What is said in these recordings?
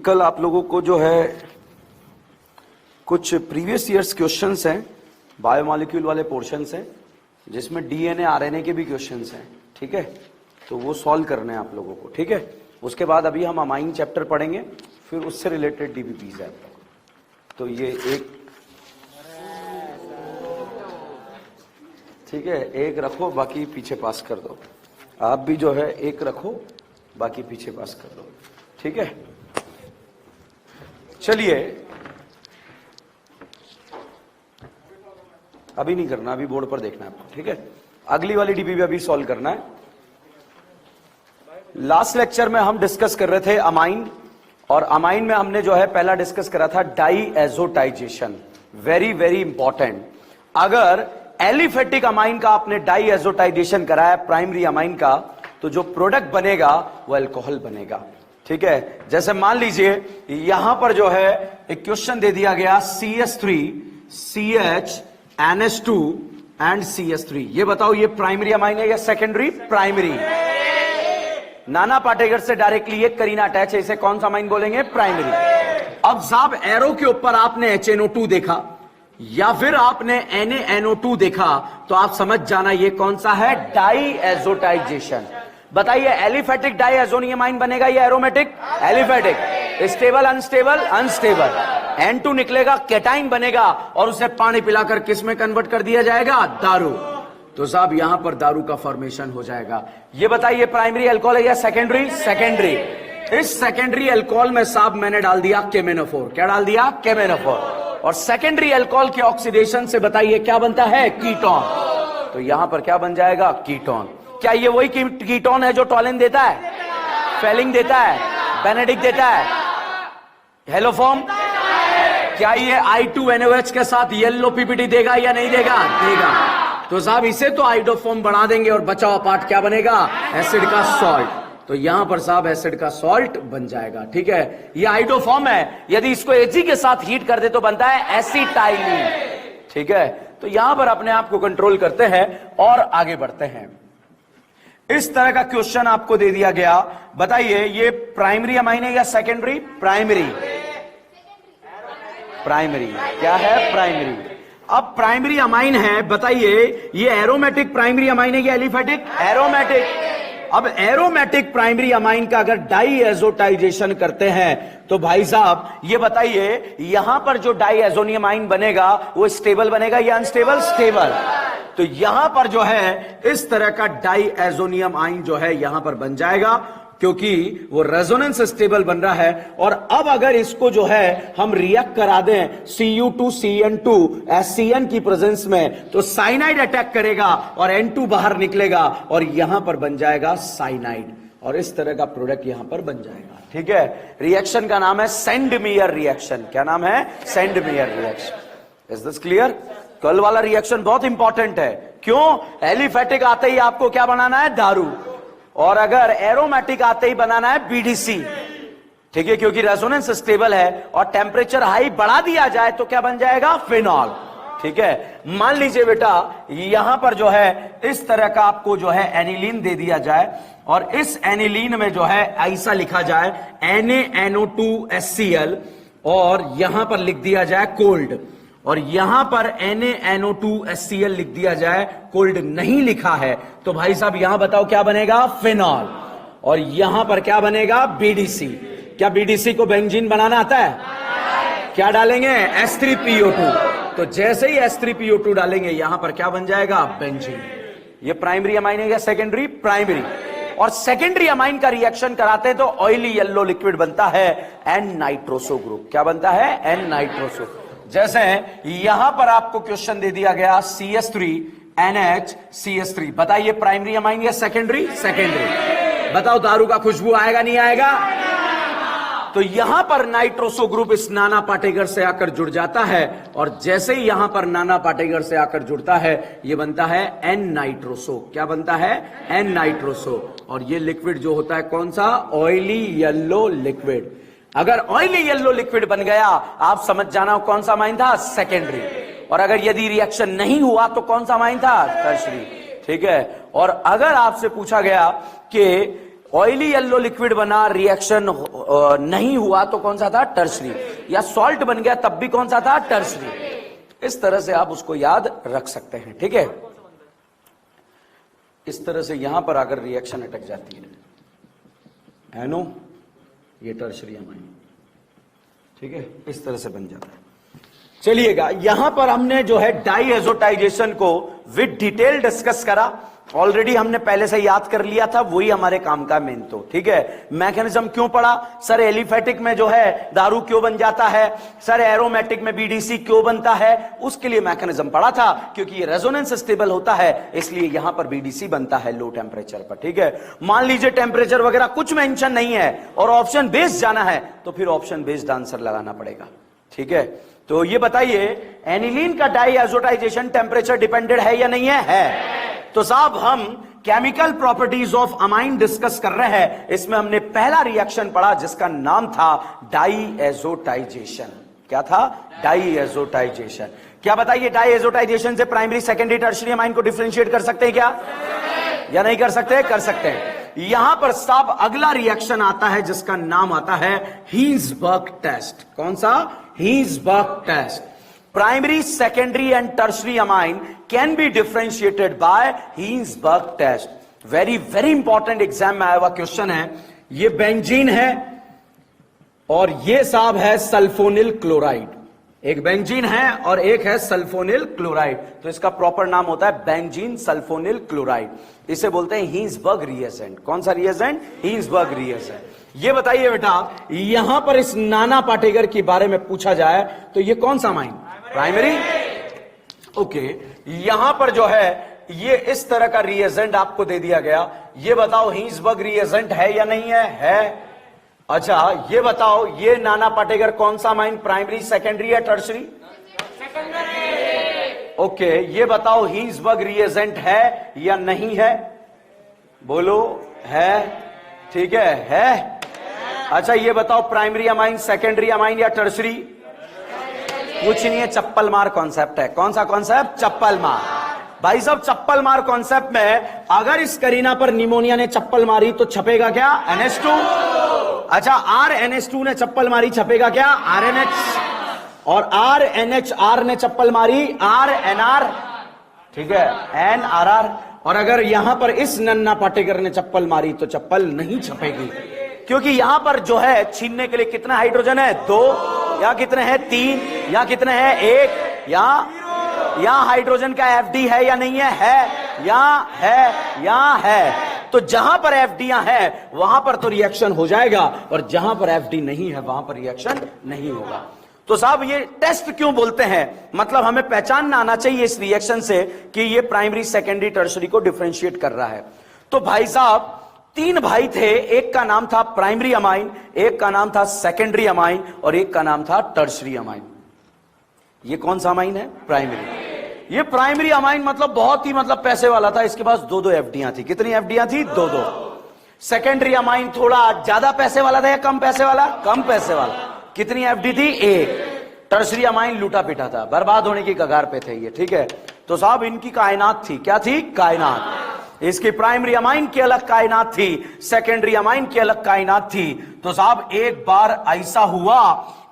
कल आप लोगों को जो है कुछ प्रीवियस ईयर्स क्वेश्चंस हैं, बायोमॉलिक्यूल वाले पोर्शंस हैं जिसमें डीएनए आरएनए के भी क्वेश्चंस हैं, ठीक है। तो वो सॉल्व करने हैं आप लोगों को, ठीक है। उसके बाद अभी हम अमाइन चैप्टर पढ़ेंगे, फिर उससे रिलेटेड डीबीपीज है आप लोग। तो ये एक, ठीक है, एक रखो बाकी पीछे पास कर दो। आप भी जो है एक रखो बाकी पीछे पास कर दो, ठीक है। चलिए, अभी नहीं करना, अभी बोर्ड पर देखना है आपको, ठीक है। अगली वाली डीबी भी अभी सॉल्व करना है। लास्ट लेक्चर में हम डिस्कस कर रहे थे अमाइन, और अमाइन में हमने जो है पहला डिस्कस करा था डाईएजोटाइजेशन। Very very important. अगर एलिफेटिक अमाइन का आपने डाईएजोटाइजेशन कराया प्राइमरी अमाइन का, तो जो प्रोडक्ट बनेगा वो अल्कोहल बनेगा, ठीक है। जैसे मान लीजिए यहां पर जो है एक क्वेश्चन दे दिया गया CH3 CH NH2 and CH3। ये बताओ ये प्राइमरी अमाइन है या सेकेंडरी? प्राइमरी। नाना पाटेकर से डायरेक्टली ये करीना अटैच है, इसे कौन सा अमाइन बोलेंगे? प्राइमरी। अब साहब एरो के ऊपर आपने HNO2 देखा या फिर आपने NaNO2 देखा, तो आप समझ जाना ये कौन सा है? डाईएजोटाइजेशन। बताइए एलिफेटिक डाईएजोनियम आइन बनेगा या aromatic? Aliphatic. Stable unstable? Unstable. N2 निकलेगा, केटाइन बनेगा और उसे पानी पिलाकर किस में कन्वर्ट कर दिया जाएगा? दारू। तो साहब यहां पर दारू का फॉर्मेशन हो जाएगा। ये बताइए प्राइमरी अल्कोहल है या सेकेंडरी? सेकेंडरी। इस सेकेंडरी अल्कोहल में साहब मैंने डाल दिया केमेनोफोर। क्या डाल दिया? केमेनोफोर। और सेकेंडरी अल्कोहल के ऑक्सीडेशन से बताइए क्या बनता है? कीटोन। तो यहां पर क्या बन जाएगा? कीटोन। क्या ये वही कीटोन है जो टॉलिन देता है, फेलिंग देता है, बेनेडिक्ट देता है, हेलोफॉर्म? क्या ये I2NOH के साथ येलो पीपीटी देगा या नहीं देगा? देगा। तो साहब इसे तो आइडोफॉर्म बढ़ा देंगे और बचा हुआ पार्ट क्या बनेगा? एसिड का सॉल्ट। तो यहां पर साहब एसिड का सॉल्ट बन जाएगा, ठीक है। ये आइडोफॉर्म है, यदि इसको Ag के साथ हीट कर दे तो बनता है एसिटाइलिन, ठीक है। तो यहां पर अपने आप को कंट्रोल करते हैं और आगे बढ़ते हैं। इस तरह का क्वेश्चन आपको दे दिया गया, बताइए ये प्राइमरी अमाइन है या सेकेंडरी? प्राइमरी। प्राइमरी क्या है? प्राइमरी। अब प्राइमरी अमाइन है, बताइए ये एरोमेटिक प्राइमरी अमाइन है या एलिफेटिक? एरोमेटिक। अब एरोमेटिक प्राइमरी अमाइन का अगर डाईएजोटाइजेशन करते हैं तो भाई साहब ये बताइए यहां पर जो डाईएजोनियम आइन बनेगा वो स्टेबल बनेगा या अनस्टेबल? स्टेबल। तो यहां पर जो है इस तरह का डाईएजोनियम आइन जो है यहां पर बन जाएगा, क्योंकि वो रेजोनेंस स्टेबल बन रहा है। और अब अगर इसको जो है हम रिएक्ट करा दें Cu2CN2 SCN की प्रेजेंस में, तो साइनाइड अटैक करेगा और N2 बाहर निकलेगा और यहां पर बन जाएगा साइनाइड, और इस तरह का प्रोडक्ट यहां पर बन जाएगा, ठीक है। रिएक्शन का नाम है सेंडमेयर रिएक्शन। क्या नाम है? Sandmeyer reaction. Is this clear? कल वाला रिएक्शन बहुत इंपॉर्टेंट है। क्यों? एलिफेटिक आते ही आपको क्या बनाना है? दारू। और अगर एरोमेटिक आते ही बनाना है BDC, ठीक है, क्योंकि रेजोनेंस स्टेबल है और टेम्परेचर हाई बढ़ा दिया जाए तो क्या बन जाएगा? फिनॉल, ठीक है। मान लीजिए बेटा यहां पर जो है इस तरह का आपको जो है एनिलीन दे दिया जाए, और इस एनिलीन में जो है ऐसा लिखा जाए NaNO2HCl, और यहां पर लिख दिया जाए कोल्ड, और यहां पर NaNO2HCl लिख दिया जाए, कोल्ड नहीं लिखा है, तो भाई साहब यहां बताओ क्या बनेगा? फिनॉल। और यहां पर क्या बनेगा? BDC। क्या BDC को बेंजीन बनाना आता है? क्या डालेंगे? H3PO2। तो जैसे ही H3PO2 डालेंगे यहां पर क्या बन जाएगा? बेंजीन। ये प्राइमरी अमाइन है या सेकेंडरी? प्राइमरी। और सेकेंडरी अमाइन का रिएक्शन कराते हैं तो ऑयली येलो लिक्विड बनता है N-नाइट्रोसो ग्रुप। क्या बनता है? N-नाइट्रोसो। जैसे यहां पर आपको क्वेश्चन दे दिया गया CH3 NH CH3। बताइए प्राइमरी अमाइन या सेकेंडरी? सेकेंडरी। बताओ दारू का खुशबू आएगा नहीं आएगा? तो यहां पर नाइट्रोसो ग्रुप इस नाना पाटेगर से आकर जुड़ जाता है, और जैसे ही यहां पर नाना पाटेगर से आकर जुड़ता है ये बनता है N-नाइट्रोसो। क्या बनता है? N-नाइट्रोसो। और ये लिक्विड जो होता है कौन सा? Oily yellow liquid. अगर ऑयली येलो लिक्विड बन गया आप समझ जाना कौन सा अमाइन था? सेकेंडरी। और अगर यदि रिएक्शन नहीं हुआ तो कौन सा अमाइन था? टर्शरी, ठीक है। और अगर आपसे पूछा गया कि ऑयली येलो लिक्विड बना, रिएक्शन नहीं हुआ तो कौन सा था? टर्शरी। या सॉल्ट बन गया तब भी कौन सा था? टर्शरी। इस तरह से आप उसको याद रख सकते हैं, ठीक है। इस तरह से यहां पर अगर रिएक्शन अटक जाती है एनो, ये टर्शरी अमाइन, ठीक है, इस तरह से बन जाता है। चलिएगा, यहां पर हमने जो है डाई एजोटाइजेशन को विद डिटेल डिस्कस करा। ऑलरेडी हमने पहले से याद कर लिया था, वही हमारे काम का मेन तो, ठीक है। मैकेनिज्म क्यों पढ़ा? सर एलिफेटिक में जो है दारू क्यों बन जाता है, सर एरोमेटिक में बीडीसी क्यों बनता है, उसके लिए मैकेनिज्म पढ़ा था। क्योंकि ये रेजोनेंस स्टेबल होता है, इसलिए यहां पर बीडीसी बनता है लो टेम्परेचर पर, ठीक है। मान लीजिए टेम्परेचर वगैरह कुछ मेंशन नहीं है और ऑप्शन बेस्ड जाना है, तो फिर ऑप्शन बेस्ड आंसर लगाना पड़ेगा, ठीक है। तो ये बताइए, एनिलीन का डाई एजोटाइजेशन टेम्परेचर डिपेंडेंट है या नहीं है? तो साहब हम chemical properties of amine discuss कर रहे हैं। इसमें हमने पहला रिएक्शन पढ़ा जिसका नाम था डाई एजोटाइजेशन। क्या था? Diazotization. क्या बताइए, डाई एजोटाइजेशन से प्राइमरी, सेकेंडरी, टर्शियरी अमाइन को डिफरेंशिएट कर सकते हैं क्या? या नहीं कर सकते? कर सकते हैं। यहां पर साहब अगला रिएक्शन आता है जिसका नाम आता है हीन्सबर्ग टेस्ट। कौन सा? Hinsberg test. Primary, secondary and tertiary amine can be differentiated by Hinsberg test. Very very important exam में आया हुआ क्वेश्चन है। ये बेंजीन है और ये साहब है सल्फोनिल क्लोराइड। एक बेंजीन है और एक है सल्फोनिल क्लोराइड, तो इसका प्रॉपर नाम होता है बेंजीन सल्फोनिल क्लोराइड। इसे बोलते हैं हीन्सबर्ग रिएजेंट। कौन सा रिएजेंट? हीन्सबर्ग रिएजेंट। ये बताइए बेटा, यहां पर इस नाना पाटेकर के बारे में पूछा जाए तो ये कौन सा अमाइन? प्राइमरी। ओके, यहां पर जो है ये इस तरह का रिएजेंट आपको दे दिया गया। ये बताओ हीन्सबर्ग रिएजेंट है या नहीं है? है। अच्छा, ये बताओ, ये नाना पाटेकर कौन सा अमाइन? प्राइमरी, सेकेंडरी या टर्शरी? सेकेंडरी। ओके, ये बताओ हीन्सबर्ग रिएजेंट है या नहीं है? बोलो। है, ठीक है। अच्छा, ये बताओ प्राइमरी अमाइन, सेकेंडरी अमाइन या टर्शरी? कुछ नहीं है, चप्पल मार कॉन्सेप्ट है। कौन सा कॉन्सेप्ट? चप्पल मार। भाई साहब, चप्पल मार कॉन्सेप्ट में अगर इस करीना पर निमोनिया ने चप्पल मारी तो छपेगा क्या? NH2। अच्छा, RNH2 ने चप्पल मारी, छपेगा क्या? RNH। और RNHR ने चप्पल मारी, RNR, ठीक है, NRR। और अगर यहां पर इस नन्ना पाटेकर ने चप्पल मारी तो चप्पल नहीं छपेगी, क्योंकि यहां पर जो है छीनने के लिए कितना हाइड्रोजन है? 2। या कितने हैं? 3। या कितने हैं? 1। यहां हाइड्रोजन का FD है या नहीं है? है। यहां है। तो जहां पर FD है वहां पर तो रिएक्शन हो जाएगा, और जहां पर FD नहीं है वहां पर रिएक्शन नहीं होगा। तो साहब ये टेस्ट क्यों बोलते हैं? मतलब हमें पहचानना आना चाहिए इस रिएक्शन से कि ये प्राइमरी, सेकेंडरी, टर्शरी को डिफरेंशिएट कर रहा है। तो भाई साहब 3 भाई थे, एक का नाम था प्राइमरी अमाइन, एक का नाम था सेकेंडरी अमाइन और एक का नाम था टर्शरी अमाइन। ये कौन सा अमाइन है? प्राइमरी। ये प्राइमरी अमाइन मतलब बहुत ही पैसे वाला था, इसके पास 2-2 एफडियां थी। कितनी एफडियां थी? 2-2। सेकेंडरी अमाइन थोड़ा ज्यादा पैसे वाला था या कम पैसे वाला? कम पैसे वाला। कितनी एफडी थी? 1। टर्शरी अमाइन लूटा पिटा था, बर्बाद होने की कगार पे थे ये, ठीक है। तो साहब इनकी कायनात थी। क्या थी? कायनात। इसकी प्राइमरी अमाइन की अलग कायनात थी, सेकेंडरी अमाइन की अलग कायनात थी। तो साहब एक बार ऐसा हुआ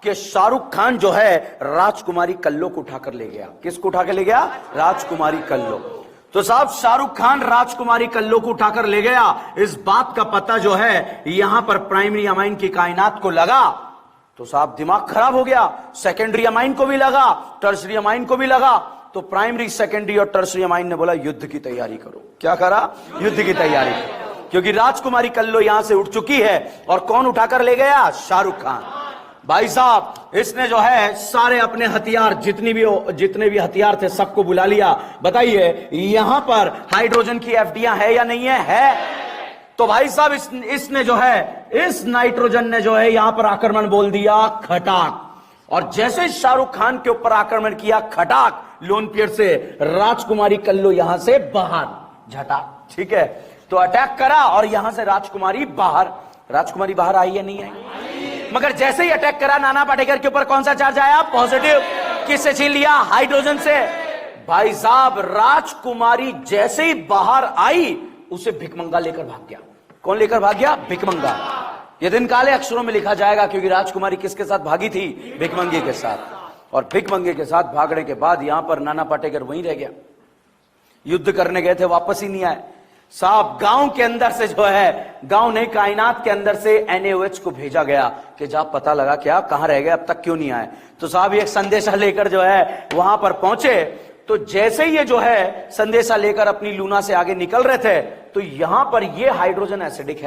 कि शाहरुख खान जो है राजकुमारी कल्लो को उठाकर ले गया। किसको उठाकर ले गया? राजकुमारी कल्लो। तो साहब शाहरुख खान राजकुमारी कल्लो को उठाकर ले गया। इस बात का पता जो है यहां पर प्राइमरी अमाइन की कायनात को लगा, तो साहब दिमाग खराब हो गया। सेकेंडरी अमाइन को भी लगा, टर्शरी अमाइन को भी लगा। तो प्राइमरी, सेकेंडरी और टर्शरी अमाइन ने बोला युद्ध की तैयारी करो। क्या करा? युद्ध की तैयारी, क्योंकि राजकुमारी कल्लो यहां से उठ चुकी है। और कौन उठाकर ले गया? शाहरुख खान। भाई साहब इसने जो है सारे अपने हथियार, जितने भी हथियार थे सबको बुला लिया। बताइए यहां पर हाइड्रोजन की एफडियां है या नहीं है? है। तो भाई साहब इसने जो है, इस नाइट्रोजन ने जो है यहां पर आक्रमण बोल दिया खटाक। और जैसे शाहरुख खान के ऊपर आक्रमण किया खटाक, लोन पियर से राजकुमारी कल्लो यहां से बाहर झटाक, ठीक है। तो अटैक करा और यहां से राजकुमारी बाहर। राजकुमारी बाहर आई या नहीं आई? मगर जैसे ही अटैक करा नाना पाटेकर के ऊपर कौन सा चार्ज आया? पॉजिटिव। किससे छीन लिया? हाइड्रोजन से। भाई साहब राजकुमारी जैसे ही बाहर आई, उसे भिकमंगा लेकर भाग गया। कौन लेकर भाग गया? भिकमंगा। ये दिन काले अक्षरों में लिखा जाएगा, क्योंकि राजकुमारी किसके साथ भागी थी? भिकमंगे के साथ। और भिकमंगे के साथ भागने के बाद यहां पर नाना पाटेकर वहीं रह गया। युद्ध करने गए थे, वापस ही नहीं आए साहब। गांव के अंदर से जो है, गांव नहीं कायनात के अंदर से NaOH को भेजा गया कि जा पता लगा क्या, कहां रह गए, अब तक क्यों नहीं आए। तो साहब एक संदेशा लेकर जो है वहां पर पहुंचे। तो जैसे ही ये जो है संदेशा लेकर अपनी लूना से आगे निकल रहे थे, तो यहां पर ये हाइड्रोजन एसिडिक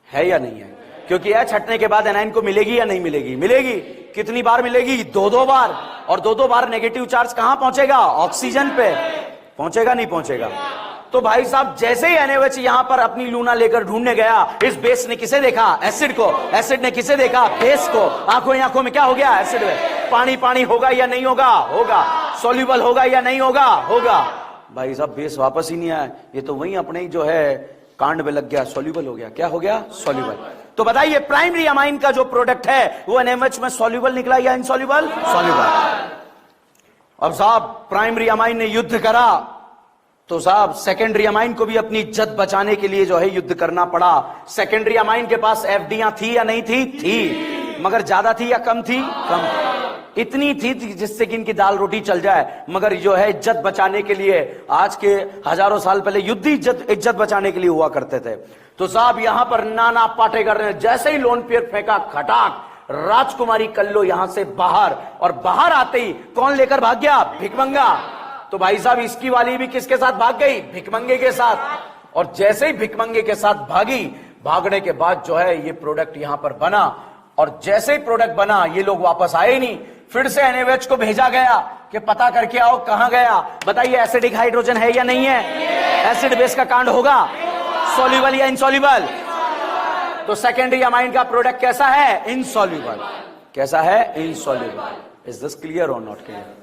है या नहीं है? क्योंकि H हटने के बाद एनाइन को मिलेगी या नहीं मिलेगी? मिलेगी। कितनी बार मिलेगी? 2-2 बार। और 2-2 बार नेगेटिव चार्ज कहां पहुंचेगा? ऑक्सीजन पे पहुंचेगा, नहीं पहुंचेगा? तो भाई साहब जैसे ही NaOH यहां पर अपनी लूना लेकर ढूंढने गया, इस बेस ने किसे देखा? एसिड को। एसिड ने किसे देखा? बेस को। आंखों ही आंखों में क्या हो गया? एसिड में। पानी पानी होगा या नहीं होगा? होगा। सॉल्युबल होगा या नहीं होगा? होगा। भाई साहब बेस वापस ही नहीं आया, ये तो वहीं अपने ही जो है कांड में लग गया, सॉल्युबल हो गया। क्या हो गया? सॉल्युबल। तो बताइए प्राइमरी अमाइन का जो प्रोडक्ट है वो NaOH में सॉल्युबल निकला या इनसॉल्युबल? सॉल्युबल। अब साहब प्राइमरी अमाइन ने युद्ध करा, तो साहब सेकेंडरी अमाइन को भी अपनी इज्जत बचाने के लिए जो है युद्ध करना पड़ा। सेकेंडरी अमाइन के पास FDयां थी या नहीं थी? थी। मगर ज्यादा थी या कम थी? कम। इतनी थी जिससे कि इनकी दाल रोटी चल जाए, मगर जो है इज्जत बचाने के लिए, आज के हजारों साल पहले युद्ध इज्जत बचाने के लिए हुआ करते थे। तो साहब यहां पर नाना पाटेकर ने जैसे ही लोन पेयर फेंका, खटाक, राजकुमारी कल्लो यहां से बाहर। और बाहर आते ही कौन लेकर भाग गया? भिकमंगा। तो भाई साहब इसकी वाली भी किसके साथ भाग गई? भिकमंगे के साथ। और जैसे ही भिकमंगे के साथ भागी, भागने के बाद जो है ये प्रोडक्ट यहां पर बना। और जैसे ही प्रोडक्ट बना, ये लोग वापस आए नहीं। फिर से NaOH को भेजा गया कि पता करके आओ कहां गया। बताइए एसिडिक हाइड्रोजन है या नहीं है? एसिड बेस का कांड होगा, सॉल्युबल या इनसॉल्युबल? तो सेकेंडरी अमाइन का प्रोडक्ट कैसा है? इनसॉल्युबल। कैसा है? इनसॉल्युबल। इज दिस क्लियर और नॉट क्लियर?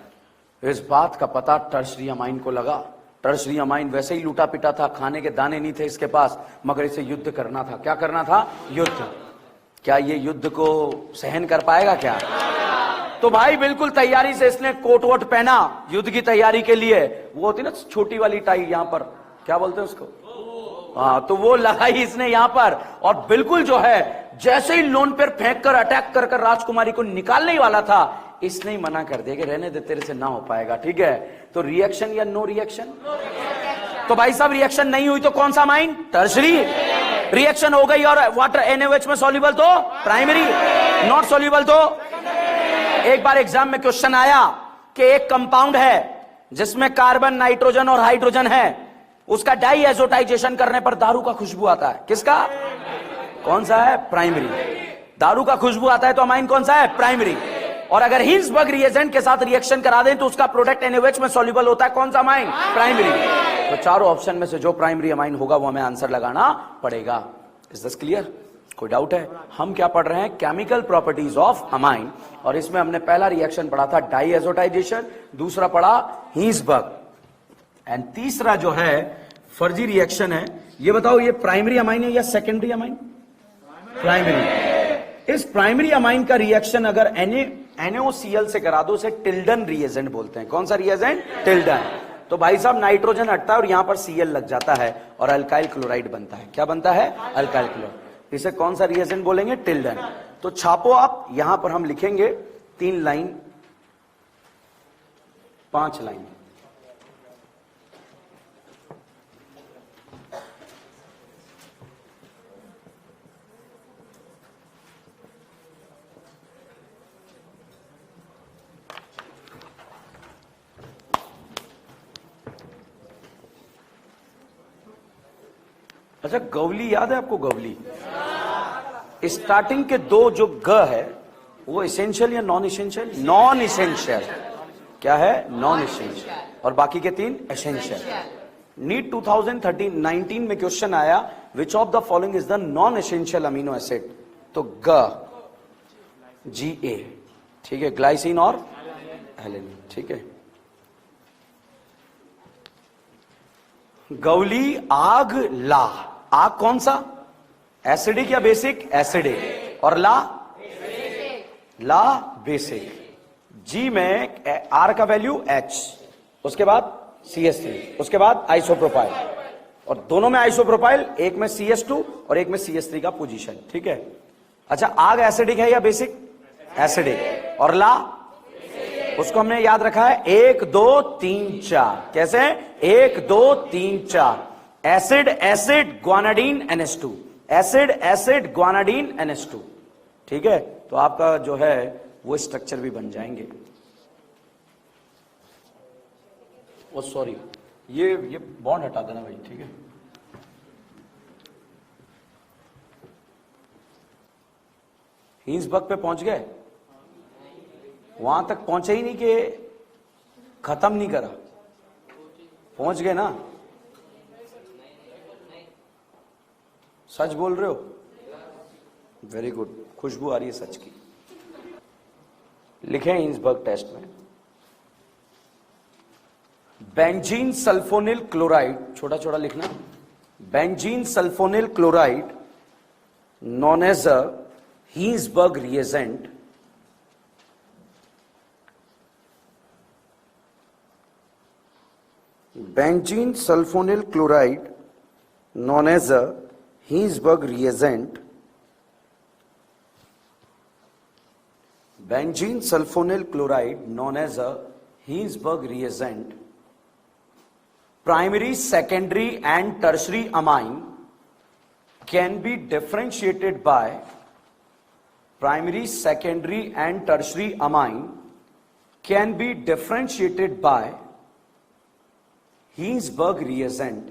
इस बात का पता टर्शरी अमाइन को लगा। टर्शरी अमाइन वैसे ही लूटा पिटा था, खाने के दाने नहीं थे इसके पास, मगर इसे युद्ध करना था। क्या करना था? युद्ध। क्या ये युद्ध को सहन कर पाएगा क्या? तो भाई बिल्कुल तैयारी से इसने कोट वोट पहना युद्ध की तैयारी के लिए। वो होती ना छोटी वाली टाई, यहां पर क्या बोलते हैं उसको? हाँ, तो वो लगाई इसने यहां पर। और बिल्कुल जो है जैसे ही लोन पर फेंक कर अटैक कर राजकुमारी को निकालने ही वाला था, इसने ही मना कर दिया कि रहने दे, तेरे से ना हो पाएगा। ठीक है, तो रिएक्शन या नो रिएक्शन? तो भाई साहब रिएक्शन नहीं हुई तो कौन सा अमाइन? टर्शरी। रिएक्शन हो गई और वाटर NaOH में सॉल्युबल तो प्राइमरी, नॉट सॉल्युबल तो। एक बार एग्जाम में क्वेश्चन आया कि एक कंपाउंड है जिसमें कार्बन, नाइट्रोजन और हाइड्रोजन है, उसका डाईएजोटाइजेशन करने पर दारू का खुशबू आता है। किसका? कौन सा है? प्राइमरी। दारू का खुशबू आता है तो अमाइन कौन सा है? प्राइमरी। और अगर हिंसबर्ग रिएजेंट के साथ रिएक्शन करा दें तो उसका प्रोडक्ट NaOH में सॉल्युबल होता है। कौन सा अमाइन? प्राइमरी। तो चारों ऑप्शन में से जो प्राइमरी अमाइन होगा वो हमें आंसर लगाना पड़ेगा। Is this clear? कोई डाउट है? हम क्या पढ़ रहे हैं? Chemical properties of amine. और इसमें हमने पहला रिएक्शन पढ़ा था डाईएजोटाइजेशन, दूसरा पढ़ा हिंसबर्ग, एंड तीसरा जो है फर्जी रिएक्शन है। ये बताओ ये प्राइमरी अमाइन है या सेकेंडरी अमाइन? प्राइमरी। इस प्राइमरी अमाइन का रिएक्शन अगर NaOCl से करा दो, उसे टिल्डन रिएजेंट बोलते हैं। कौन सा रिएजेंट? टिल्डन। तो भाई साहब नाइट्रोजन हटता है और यहां पर Cl लग जाता है और अल्काइल क्लोराइड बनता है। क्या बनता है? Alkyl chloride. इसे कौन सा रिएजेंट बोलेंगे? टिल्डन। तो छापो आप, यहां पर हम लिखेंगे 3 लाइन 5 लाइन। अच्छा गवली याद है आपको? गवली स्टार्टिंग के 2 जो ग है वो इसेंशियल या नॉन इसेंशियल? Non essential. क्या है? Non essential. और बाकी के 3 एसेंशियल। नीट 2019 में क्वेश्चन आया which of the following is the non essential amino acid? तो Ga, ठीक है, ग्लाइसिन और एलेनिन। ठीक है, गवली, आग, ला। आग कौन सा? एसिडिक या बेसिक? एसिडिक। और ला? ला बेसिक। जी में आर का वैल्यू H, उसके बाद CH3, उसके बाद आइसोप्रोपाइल, और दोनों में आइसोप्रोपाइल, एक में CH2 और एक में CH3 का पोजीशन, ठीक है। अच्छा, आग एसिडिक है या बेसिक? एसिडिक। और ला उसको हमने याद रखा है 1 2 3 4। कैसे? 1 2 3 4। Acid acid guanidine NH2, acid acid guanidine NH2, ठीक है। तो आपका जो है वो स्ट्रक्चर भी बन जाएंगे। ओ सॉरी, ये बॉन्ड हटा देना भाई, ठीक है। हिंसबर्ग पे पहुंच गए? वहां तक पहुंचे ही नहीं कि खत्म नहीं करा, पहुंच गए ना? सच बोल रहे हो? वेरी गुड, खुशबू आ रही है सच की। लिखे हिंसबर्ग टेस्ट में बेंजीन सल्फोनिल क्लोराइड, छोटा छोटा लिखना, benzene sulfonyl chloride known as a Hinsberg reagent benzene sulfonyl chloride known as a Hinsberg reagent, benzene sulfonyl chloride known as a Hinsberg reagent, primary, secondary and tertiary amine can be differentiated by primary, secondary and tertiary amine can be differentiated by Hinsberg reagent.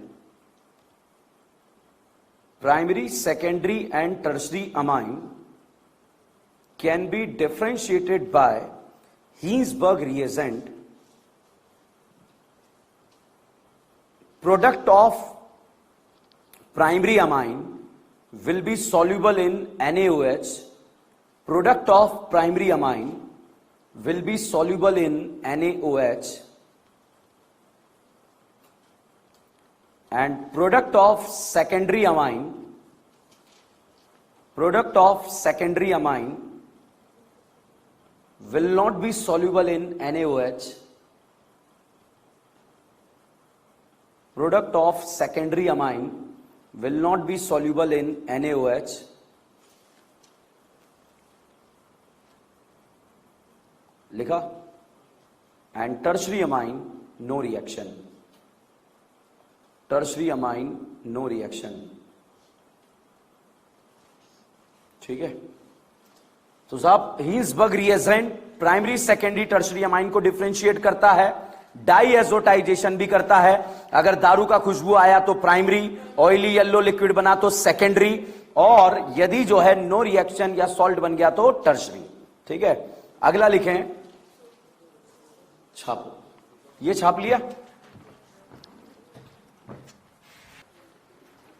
Primary, secondary and tertiary amine can be differentiated by Hinsberg reagent. Product of primary amine will be soluble in NaOH. Product of primary amine will be soluble in NaOH. And product of secondary amine will not be soluble in NaOH. Product of secondary amine will not be soluble in NaOH. लिखा? And tertiary amine, no reaction. Tertiary amine no reaction, ठीक है। तो साहब Hinsberg reagent primary, secondary, tertiary amine को differentiate करता है, डाईएजोटाइजेशन भी करता है। अगर दारू का खुशबू आया तो प्राइमरी, ऑयली येलो लिक्विड बना तो सेकेंडरी, और यदि जो है नो रिएक्शन या सॉल्ट बन गया तो टर्शरी, ठीक है। अगला लिखें, छापो, ये छाप लिया।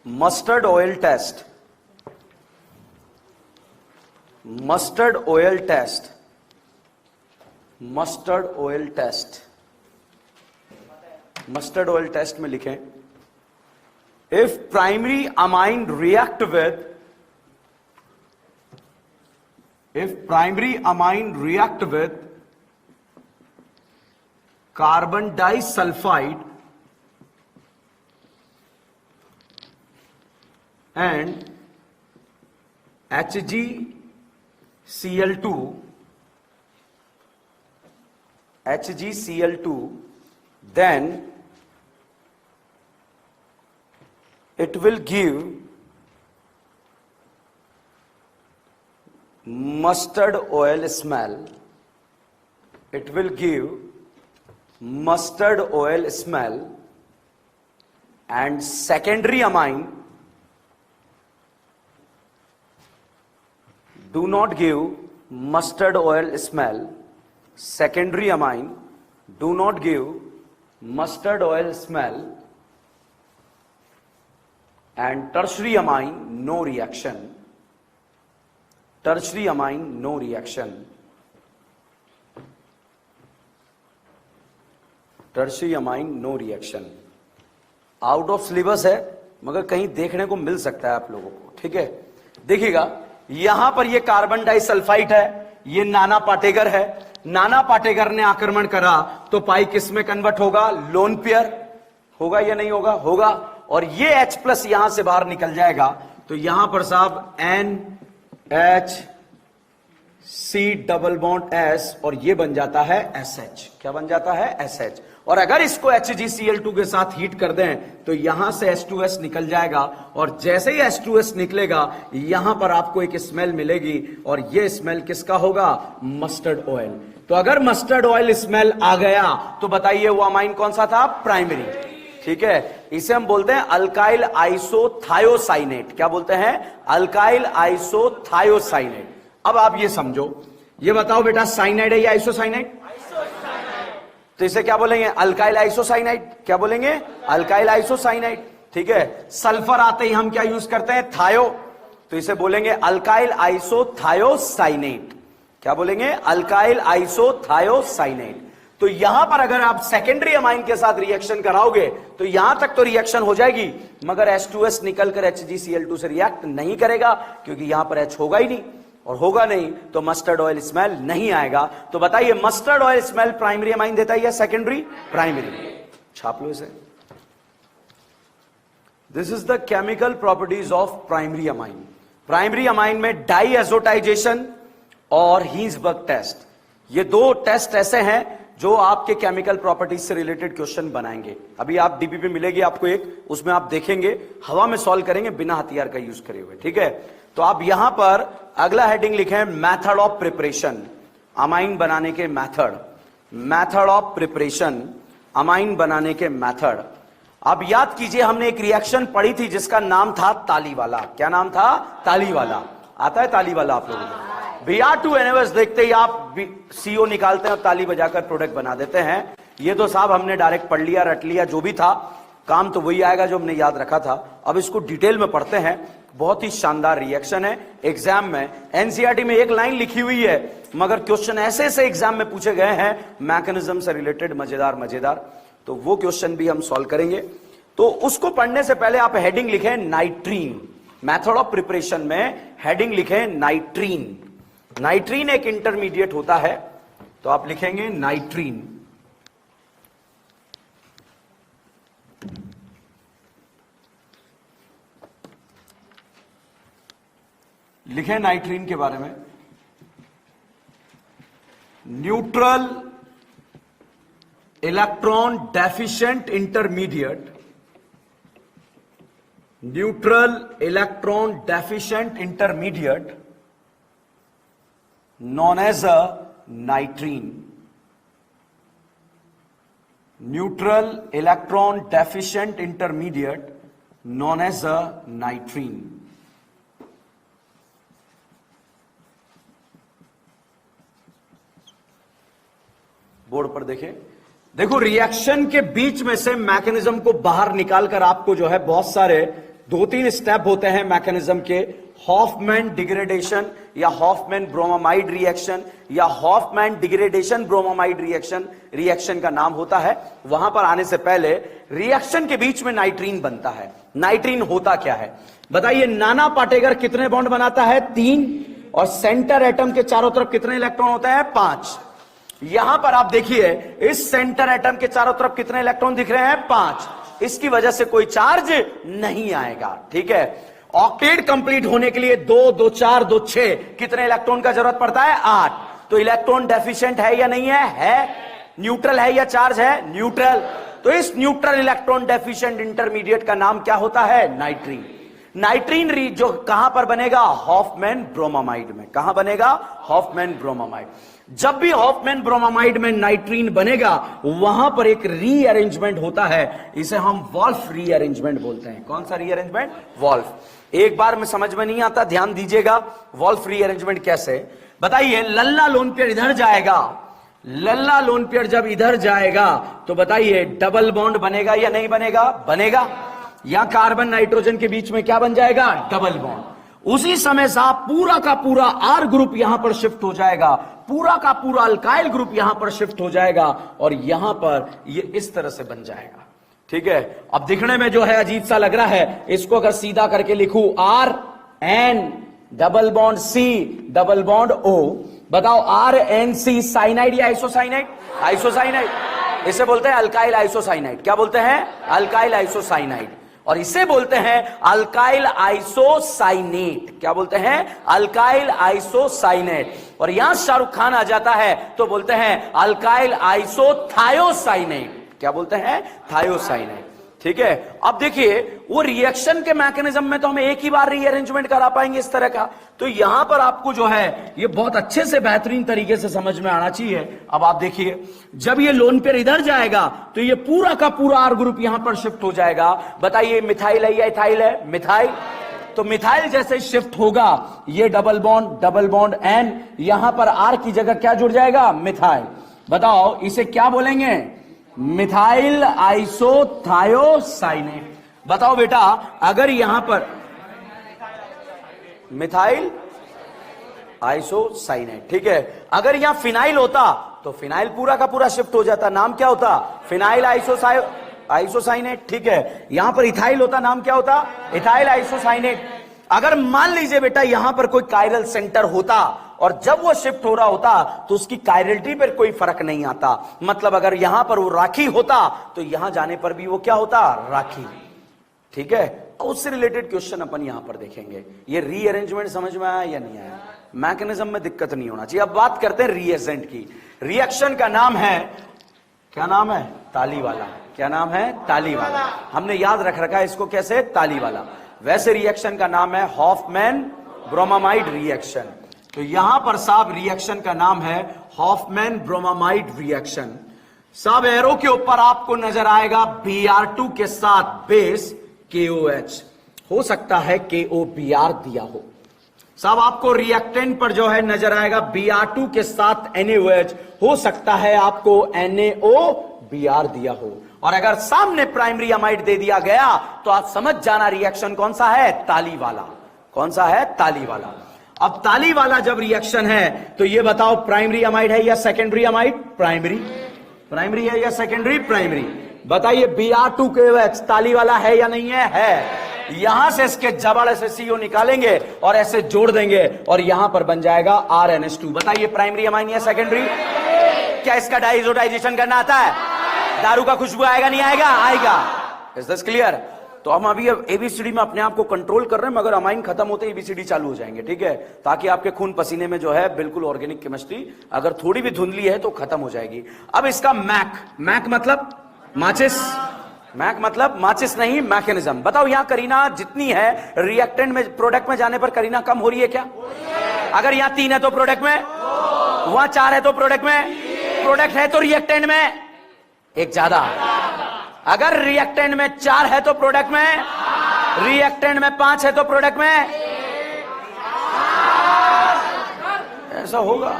Mustard oil test, mustard oil test, mustard oil test, mustard oil test में लिखें, if primary amine react with, if primary amine react with carbon disulfide and HgCl2, then it will give mustard oil smell. It will give mustard oil smell, and secondary amine do not give mustard oil smell. Secondary amine do not give mustard oil smell, and tertiary amine no reaction. Tertiary amine no reaction. Tertiary amine no reaction. Out of syllabus है मगर कहीं देखने को मिल सकता है आप लोगों को, ठीक है। देखिएगा यहां पर ये कार्बन डाइसल्फाइड है, ये नाना पाटेगर है। नाना पाटेगर ने आक्रमण करा तो पाई किस में कन्वर्ट होगा? लोन पेयर होगा या नहीं होगा? होगा। और ये H प्लस यहां से बाहर निकल जाएगा, तो यहां पर साहब NH C double bond S और ये बन जाता है SH। क्या बन जाता है? SH। और अगर इसको HgCl2 के साथ हीट कर दें तो यहां से H2S निकल जाएगा, और जैसे ही H2S निकलेगा यहां पर आपको एक स्मेल मिलेगी, और ये स्मेल किसका होगा? Mustard oil. तो अगर मस्टर्ड ऑयल स्मेल आ गया तो बताइए वो अमाइन कौन सा था? प्राइमरी। ठीक है, इसे हम बोलते हैं अल्काइल आइसोथायोसाइनेट। क्या बोलते हैं? Alkyl isothiocyanate. अब आप ये समझो, ये बताओ बेटा साइनाइड है या आइसोसाइनाइड? तो इसे क्या बोलेंगे? Alkyl isocyanide. क्या बोलेंगे? Alkyl isocyanide. ठीक है, सल्फर आते ही हम क्या यूज करते हैं? थायो। तो इसे बोलेंगे अल्काइल आइसोथायोसाइनेट। क्या बोलेंगे? Alkyl isothiocyanate. तो यहां पर अगर आप सेकेंडरी अमाइन के साथ रिएक्शन कराओगे तो यहां तक तो रिएक्शन हो जाएगी, मगर H2S निकलकर HgCl2 से रिएक्ट नहीं करेगा, क्योंकि यहां पर H होगा ही नहीं, और होगा नहीं तो मस्टर्ड ऑयल स्मेल नहीं आएगा। तो बताइए mustard oil smell primary amine देता है या सेकेंडरी? प्राइमरी। छाप लो इसे। This is the chemical properties of primary amine. Primary amine में डाईएजोटाइजेशन और हीन्सबर्ग टेस्ट, ये दो टेस्ट ऐसे हैं जो आपके केमिकल प्रॉपर्टीज से रिलेटेड क्वेश्चन बनाएंगे। अभी आप डीपी मिलेगी आपको एक, उसमें आप देखेंगे हवा में सॉल्व करेंगे बिना हथियार का यूज करे हुए। ठीक है, तो आप यहां पर अगला हेडिंग लिखें मेथड ऑफ प्रिपरेशन, अमाइन बनाने के method. Method of preparation, amine बनाने के मेथड। अब याद कीजिए हमने एक रिएक्शन पढ़ी थी जिसका नाम था ताली वाला। क्या नाम था? ताली वाला। आता है ताली वाला आप लोगों को? Br2NOS देखते ही आप CO निकालते हैं और ताली बजाकर प्रोडक्ट बना देते हैं। ये तो साहब हमने डायरेक्ट पढ़ लिया, रट लिया, जो भी था काम तो वही आएगा जो हमने याद रखा था। अब इसको डिटेल में पढ़ते हैं। बहुत ही शानदार रिएक्शन है। एग्जाम में एनसीईआरटी में एक लाइन लिखी हुई है, मगर क्वेश्चन ऐसे ऐसे एग्जाम में पूछे गए हैं मैकेनिज्म से रिलेटेड, मजेदार। तो वो क्वेश्चन भी हम सॉल्व करेंगे। तो उसको पढ़ने से पहले आप हेडिंग लिखें नाइट्रीन। मेथड ऑफ प्रिपरेशन में हेडिंग लिखें नाइट्रीन। नाइट्रीन एक इंटरमीडिएट होता है, तो आप लिखेंगे नाइट्रीन। लिखें नाइट्रीन के बारे में, neutral electron deficient intermediate, neutral electron deficient intermediate known as a nitrine. Neutral electron deficient intermediate known as a nitrine. Board पर देखें, देखो रिएक्शन के बीच में से मैकेनिज्म को बाहर निकालकर आपको जो है बहुत सारे 2-3 स्टेप होते हैं मैकेनिज्म के। हॉफमैन डिग्रेडेशन या हॉफमैन ब्रोमामाइड रिएक्शन या Hofmann degradation bromamide reaction, reaction का नाम होता है। वहां पर आने से पहले रिएक्शन के बीच में नाइट्रीन बनता है। नाइट्रीन होता क्या है बताइए? नाना पाटेगर कितने बॉन्ड बनाता है? 3। और सेंटर एटम के चारों तरफ कितने इलेक्ट्रॉन होते हैं? 5। यहां पर आप देखिए इस सेंटर एटम के चारों तरफ कितने इलेक्ट्रॉन दिख रहे हैं? 5। इसकी वजह से कोई चार्ज नहीं आएगा। ठीक है, ऑक्टेट कंप्लीट होने के लिए 2, 2, 4, 2, 6 कितने इलेक्ट्रॉन का जरूरत पड़ता है? 8। तो इलेक्ट्रॉन डेफिशिएंट है या नहीं है? है। न्यूट्रल है या चार्ज है? न्यूट्रल। तो इस न्यूट्रल इलेक्ट्रॉन डेफिशिएंट इंटरमीडिएट का नाम क्या होता है? नाइट्रीन। नाइट्रीन जो कहां पर बनेगा? हॉफमैन ब्रोमामाइड में। कहां बनेगा? Hofmann bromamide. जब भी हॉफमैन ब्रोमामाइड में नाइट्रीन बनेगा वहां पर एक रीअरेंजमेंट होता है, इसे हम वॉल्फ रीअरेंजमेंट बोलते हैं। कौन सा रीअरेंजमेंट? वॉल्फ। एक बार में समझ में नहीं आता, ध्यान दीजिएगा। वॉल्फ रीअरेंजमेंट कैसे बताइए? लल्ला लोन पेयर इधर जाएगा, लल्ला लोन पेयर जब इधर जाएगा तो बताइए डबल बॉन्ड बनेगा या नहीं बनेगा? बनेगा। या कार्बन नाइट्रोजन के बीच में क्या बन जाएगा? Double bond. उसी समय साहब पूरा का पूरा आर ग्रुप यहां पर शिफ्ट हो जाएगा, पूरा का पूरा अल्काइल ग्रुप यहां पर शिफ्ट हो जाएगा और यहां पर ये इस तरह से बन जाएगा। ठीक है, अब दिखने में जो है अजीब सा लग रहा है, इसको अगर सीधा करके लिखूं RN double bond C double bond O, बताओ RNC साइनाइड या आइसोसाइनाइड? आइसोसाइनाइड। इसे बोलते हैं अल्काइल आइसोसाइनाइड। क्या बोलते हैं? Alkyl isocyanide. और इसे बोलते हैं अल्काइल आइसोसाइनेट। क्या बोलते हैं? Alkyl isocyanate. और यहां शाहरुख खान आ जाता है तो बोलते हैं अल्काइल आइसोथायोसाइनेट। क्या बोलते हैं? थायोसाइनेट। ठीक है, अब देखिए वो रिएक्शन के मैकेनिज्म में तो हम एक ही बार रीअरेंजमेंट करा पाएंगे इस तरह का, तो यहां पर आपको जो है ये बहुत अच्छे से बेहतरीन तरीके से समझ में आना चाहिए। अब आप देखिए, जब ये लोन पेयर इधर जाएगा तो ये पूरा का पूरा आर ग्रुप यहां पर शिफ्ट हो जाएगा। बताइए मिथाइल है या इथाइल है? मिथाइल। तो मिथाइल जैसे शिफ्ट होगा ये डबल बॉन्ड एन, यहां पर आर की जगह क्या जुड़ जाएगा? मिथाइल। बताओ इसे क्या बोलेंगे? Methyl isothiocyanate. बताओ बेटा, अगर यहां पर मिथाइल आइसोसाइनेट, ठीक है, अगर यहां फिनाइल होता तो फिनाइल पूरा का पूरा शिफ्ट हो जाता, नाम क्या होता? Phenyl isocyanate. ठीक है, यहां पर इथाइल होता, नाम क्या होता? Ethyl isocyanate. अगर मान लीजिए बेटा यहां पर कोई कायरल सेंटर होता और जब वो शिफ्ट हो रहा होता तो उसकी कायरलिटी पर कोई फर्क नहीं आता। मतलब अगर यहां पर वो राखी होता तो यहां जाने पर भी वो क्या होता? राखी। ठीक है, उससे रिलेटेड क्वेश्चन अपन यहां पर देखेंगे। ये रीअरेंजमेंट समझ में आया या नहीं आया? मैकेनिज्म में दिक्कत नहीं होना चाहिए। अब बात करते हैं रिएजेंट की। रिएक्शन का नाम है, क्या नाम है? ताली वाला। क्या नाम है? ताली वाला। हमने याद रख रखा है इसको कैसे? ताली वाला। वैसे रिएक्शन का नाम है हॉफमैन ब्रोमामाइड रिएक्शन। तो यहां पर साहब रिएक्शन का नाम है हॉफमैन ब्रोमामाइड रिएक्शन। सब एरो के ऊपर आपको नजर आएगा Br2 के साथ बेस KOH, हो सकता है KOBr दिया हो। साहब आपको रिएक्टेंट पर जो है नजर आएगा Br2 के साथ NaOH, हो सकता है आपको NaOBr दिया हो। और अगर सामने प्राइमरी अमाइड दे दिया गया तो आप समझ जाना रिएक्शन कौन सा है? ताली वाला। कौन सा है? ताली वाला। अब ताली वाला जब रिएक्शन है तो ये बताओ प्राइमरी अमाइड है या सेकेंडरी अमाइड? प्राइमरी है या सेकेंडरी? प्राइमरी। बताइए Br2 KOH ताली वाला है या नहीं है? है। यहां से इसके जबड़ से CO निकालेंगे और ऐसे जोड़ देंगे और यहां पर बन जाएगा RNH2। बताइए प्राइमरी अमाइन या सेकेंडरी? क्या इसका डाइजोटाइजेशन करना आता है? दारू का खुशबू आएगा नहीं आएगा? आएगा। Is this clear? तो हम अभी एबीसीडी में अपने आप को कंट्रोल कर रहे हैं, मगर अमाइन खत्म होते एबीसीडी चालू हो जाएंगे। ठीक है, ताकि आपके खून पसीने में जो है बिल्कुल ऑर्गेनिक केमिस्ट्री अगर थोड़ी भी धुंधली है तो खत्म हो जाएगी। अब इसका मैक मतलब माचिस, मैक मतलब माचिस नहीं, मैकेनिज्म। बताओ यहां करीना जितनी है रिएक्टेंट में प्रोडक्ट में जाने पर करीना कम हो रही है क्या? अगर यहां 3 है तो प्रोडक्ट में, वहां 4 है तो प्रोडक्ट में, प्रोडक्ट है तो रिएक्टेंट में एक ज्यादा। अगर रिएक्टेंट में 4 है तो प्रोडक्ट में, रिएक्टेंट में 5 है तो प्रोडक्ट में ऐसा होगा।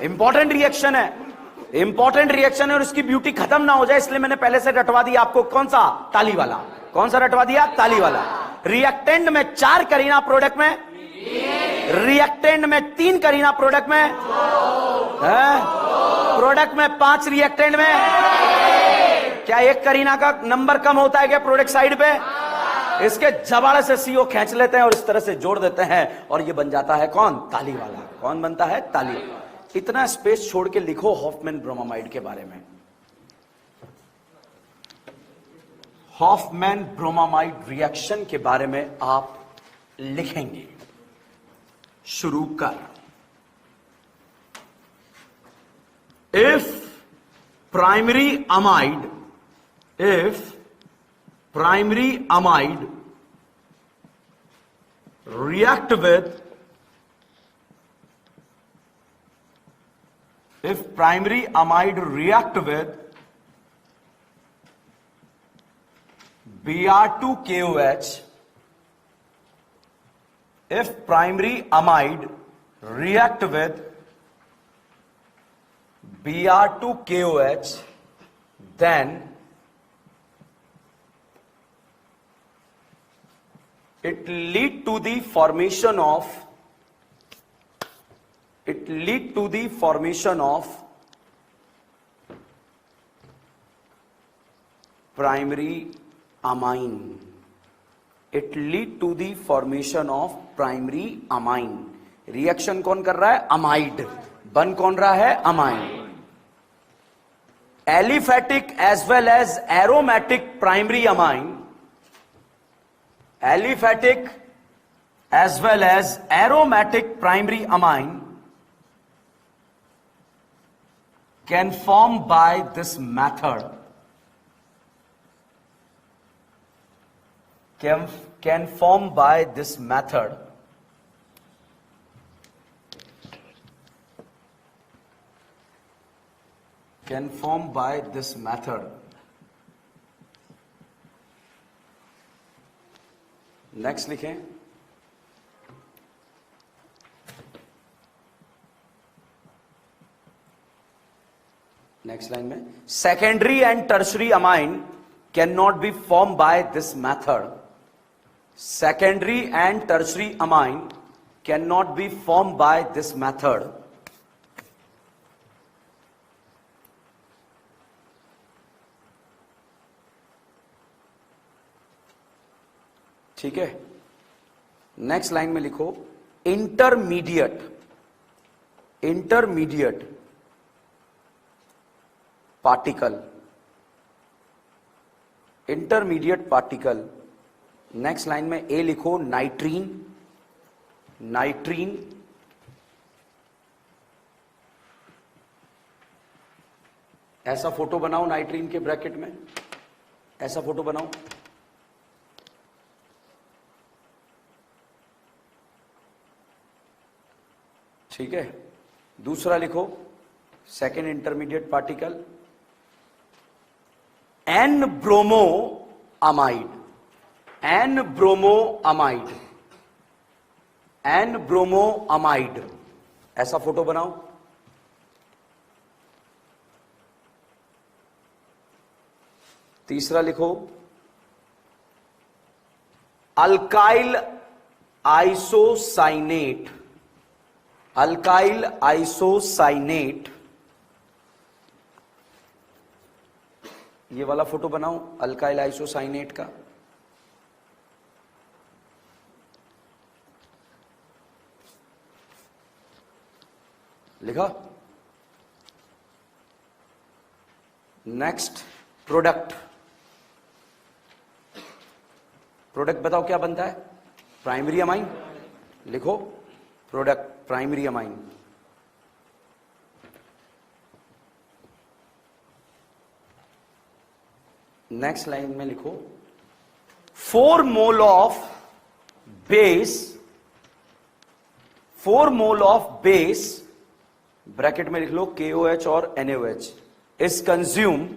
इंपॉर्टेंट रिएक्शन है, इंपॉर्टेंट रिएक्शन है और इसकी ब्यूटी खत्म ना हो जाए इसलिए मैंने पहले से रटवा दिया आपको। कौन सा? ताली वाला। कौन सा रटवा दिया? ताली वाला। रिएक्टेंट में 4 करीना प्रोडक्ट में, रिएक्टेंट में 3 करीना प्रोडक्ट में, प्रोडक्ट में 5 रिएक्टेंट में। क्या एक करीना का नंबर कम होता है क्या प्रोडक्ट साइड पे? इसके जबाड़े से CO खींच लेते हैं और इस तरह से जोड़ देते हैं और ये बन जाता है कौन? ताली वाला। कौन बनता है? ताली वाला। इतना स्पेस छोड़ के लिखो हॉफमैन ब्रोमामाइड के बारे में। हॉफमैन ब्रोमामाइड रिएक्शन के बारे में आप लिखेंगे। शुरू कर। If primary amide react with if primary amide react with Br2 KOH, if primary amide react with Br2 KOH, then it lead to the formation of primary amine. It lead to the formation of primary amine. Reaction कौन कर रहा है? Amide. बन कौन रहा है? Amine. Aliphatic as well as aromatic primary amine aliphatic as well as aromatic primary amine can form by this method, can form by this method can form by this method. Next लिखें, next line में secondary and tertiary amine can not B form by this method. Secondary and tertiary amine can not B form by this method. ठीक है. Next line में लिखो intermediate particle. Intermediate particle. Next line में ए लिखो नाइट्रीन. ऐसा photo बनाओ नाइट्रीन के bracket में, ऐसा फोटो बनाओ. ठीक है. दूसरा लिखो सेकेंड इंटरमीडिएट पार्टिकल एन ब्रोमोअमाइड. ऐसा फोटो बनाओ. तीसरा लिखो अल्काइल आइसोसाइनेट. ये वाला फोटो बनाओ अल्काइल आइसोसाइनेट का. लिखा. नेक्स्ट प्रोडक्ट बताओ क्या बनता है. Primary amine. लिखो product primary amine. Next line में लिखो 4 मोल ऑफ बेस ब्रैकेट में लिख लो KOH और NaOH is consumed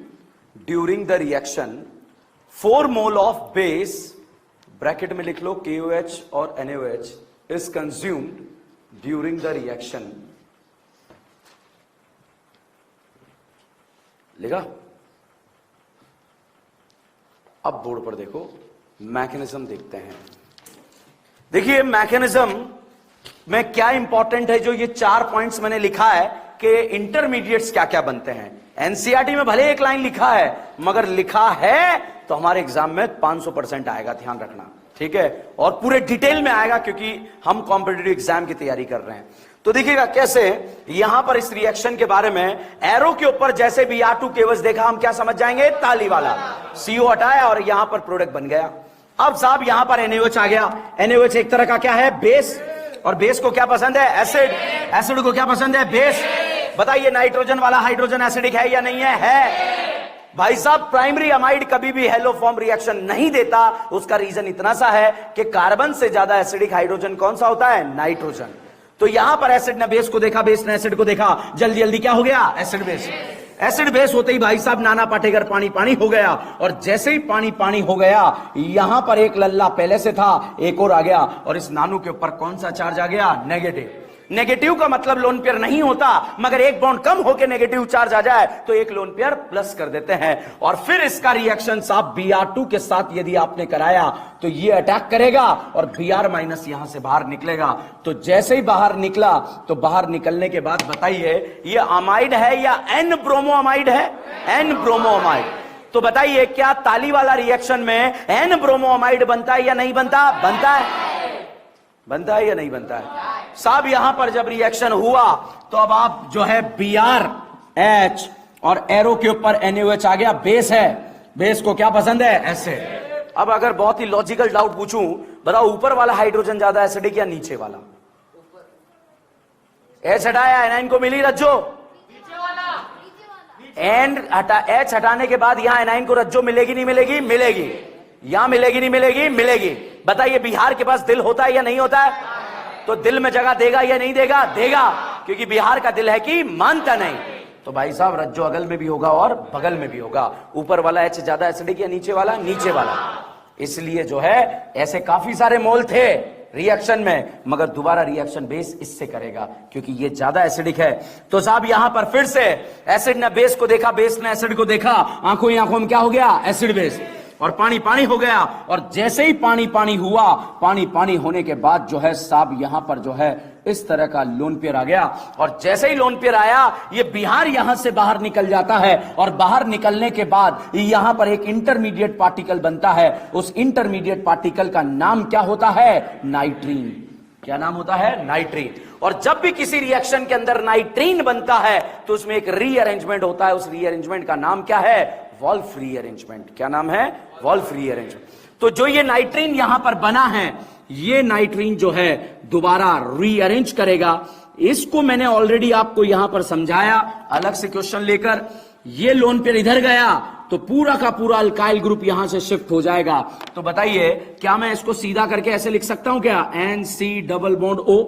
during the reaction. 4 mole of base bracket में लिख लो KOH और NaOH is consumed during the reaction. लिखा. अब बोर्ड पर देखो मैकेनिज्म देखते हैं. देखिए मैकेनिज्म में क्या इंपॉर्टेंट है. जो ये 4 पॉइंट्स मैंने लिखा है कि इंटरमीडिएट्स क्या क्या बनते हैं. एनसीईआरटी में भले एक लाइन लिखा है मगर लिखा है तो हमारे एग्जाम में 500% आएगा, ध्यान रखना. ठीक है. और पूरे डिटेल में आएगा क्योंकि हम कॉम्पिटिटिव एग्जाम की तैयारी कर रहे हैं. तो देखिएगा कैसे यहां पर इस रिएक्शन के बारे में एरो के ऊपर जैसे भी Br2 केवस देखा हम क्या समझ जाएंगे, ताली वाला. CO हटाया और यहां पर प्रोडक्ट बन गया. अब साहब यहां पर NaOH आ गया. NaOH एक तरह का क्या है, बेस. और बेस को क्या पसंद है, एसिड. एसिड को क्या पसंद है, बेस. बताइए नाइट्रोजन वाला हाइड्रोजन एसिडिक है या नहीं है. भाई साहब प्राइमरी अमाइड कभी भी हेलो फॉर्म रिएक्शन नहीं देता. उसका रीजन इतना सा है कि कार्बन से ज्यादा एसिडिक हाइड्रोजन कौन सा होता है, नाइट्रोजन. तो यहां पर एसिड ने बेस को देखा, बेस ने एसिड को देखा, जल्दी जल्दी क्या हो गया, एसिड बेस. एसिड बेस होते ही भाई साहब नाना पाटेकर पानी पानी हो गया. और जैसे ही पानी पानी हो गया यहां पर एक लल्ला पहले से था, एक और आ गया. और इस नानू के ऊपर कौन सा चार्ज आ गया, नेगेटिव. नेगेटिव का मतलब लोन पेयर नहीं होता, मगर एक बॉन्ड कम होकर नेगेटिव चार्ज आ जाए तो एक लोन पेयर प्लस कर देते हैं. और फिर इसका रिएक्शन साहब Br2 के साथ यदि आपने कराया तो ये अटैक करेगा और Br- यहां से बाहर निकलेगा. तो जैसे ही बाहर निकला तो बाहर निकलने के बाद बताइए ये अमाइड है या एन ब्रोमोअमाइड है, एन ब्रोमोअमाइड. तो बताइए क्या ताली वाला रिएक्शन में एन ब्रोमोअमाइड बनता है या नहीं बनता, बनता है या नहीं बनता है. साहब यहां पर जब रिएक्शन हुआ तो अब आप जो है BrH और एरो के ऊपर NaOH आ गया, बेस है. बेस को क्या पसंद है, एसिड. अब अगर बहुत ही लॉजिकल डाउट पूछूं, बताओ ऊपर वाला हाइड्रोजन ज्यादा एसिडिक या नीचे वाला? एच हटाया, एनाइन को मिली रज्जो, एच हटाने के बाद यहां एनाइन को रज्जो मिलेगी नहीं मिलेगी? मिलेगी। यहां मिलेगी नहीं मिलेगी? मिलेगी। बताइए बिहार के पास दिल होता है या नहीं होता है? तो दिल में जगह देगा या नहीं देगा? देगा, क्योंकि बिहार का दिल है कि मानता नहीं। तो भाई साहब रज्जो अगल में भी होगा और बगल में भी होगा। ऊपर वाला एच ज्यादा एसिडिक या नीचे वाला? नीचे वाला। इसलिए जो है ऐसे काफी सारे मोल थे रिएक्शन में, मगर दोबारा रिएक्शन बेस इससे करेगा क्योंकि ये ज्यादा एसिडिक है। तो साहब यहां पर फिर से एसिड ने बेस को देखा, बेस ने एसिड को देखा, आंखों ही आंखों में क्या हो गया? Acid base. और पानी पानी हो गया। और जैसे ही पानी पानी हुआ, पानी पानी होने के बाद जो है साहब यहां पर जो है इस तरह का लोन पेयर आ गया। और जैसे ही लोन पेयर आया, ये बिहार यहां से बाहर निकल जाता है और बाहर निकलने के बाद यहां पर एक इंटरमीडिएट पार्टिकल बनता है। उस इंटरमीडिएट पार्टिकल का नाम क्या होता है? नाइट्रीन। क्या नाम होता है? नाइट्रीन। और जब भी किसी रिएक्शन के अंदर नाइट्रीन बनता है तो उसमें एक रीअरेंजमेंट होता है। उस रीअरेंजमेंट का नाम क्या है? Wolff rearrangement. क्या नाम है? Wolff rearrangement. तो जो ये नाइट्रीन यहां पर बना है, ये नाइट्रीन जो है दोबारा रीअरेंज करेगा। इसको मैंने ऑलरेडी आपको यहां पर समझाया अलग से क्वेश्चन लेकर। ये लोन पेयर इधर गया तो पूरा का पूरा अल्काइल ग्रुप यहां से शिफ्ट हो जाएगा। तो बताइए क्या मैं इसको सीधा करके ऐसे लिख सकता हूं क्या? NC डबल बॉन्ड O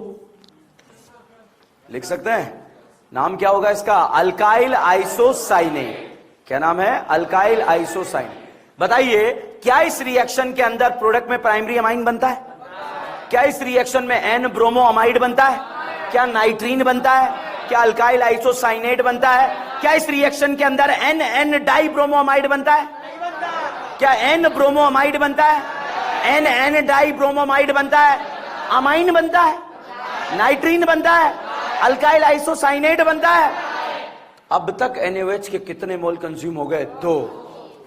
लिख सकते हैं। नाम क्या होगा इसका? Alkyl isocyanate. क्या नाम है? Alkyl isocyanate. बताइए क्या इस रिएक्शन के अंदर प्रोडक्ट में प्राइमरी अमाइन बनता है? क्या इस रिएक्शन में N ब्रोमो अमाइड बनता है? क्या नाइट्रीन बनता है? क्या अल्काइल आइसोसाइनेट बनता है? क्या इस रिएक्शन के अंदर N डाई ब्रोमो अमाइड बनता है? क्या N ब्रोमो अमाइड बनता है? N डाई ब्रोमो अमाइड बनता है? अमाइन बनता है? नाइट्रीन बनता है? अल्काइल आइसोसाइनेट बनता है? अब तक NaOH के कितने मोल कंज्यूम हो गए? 2।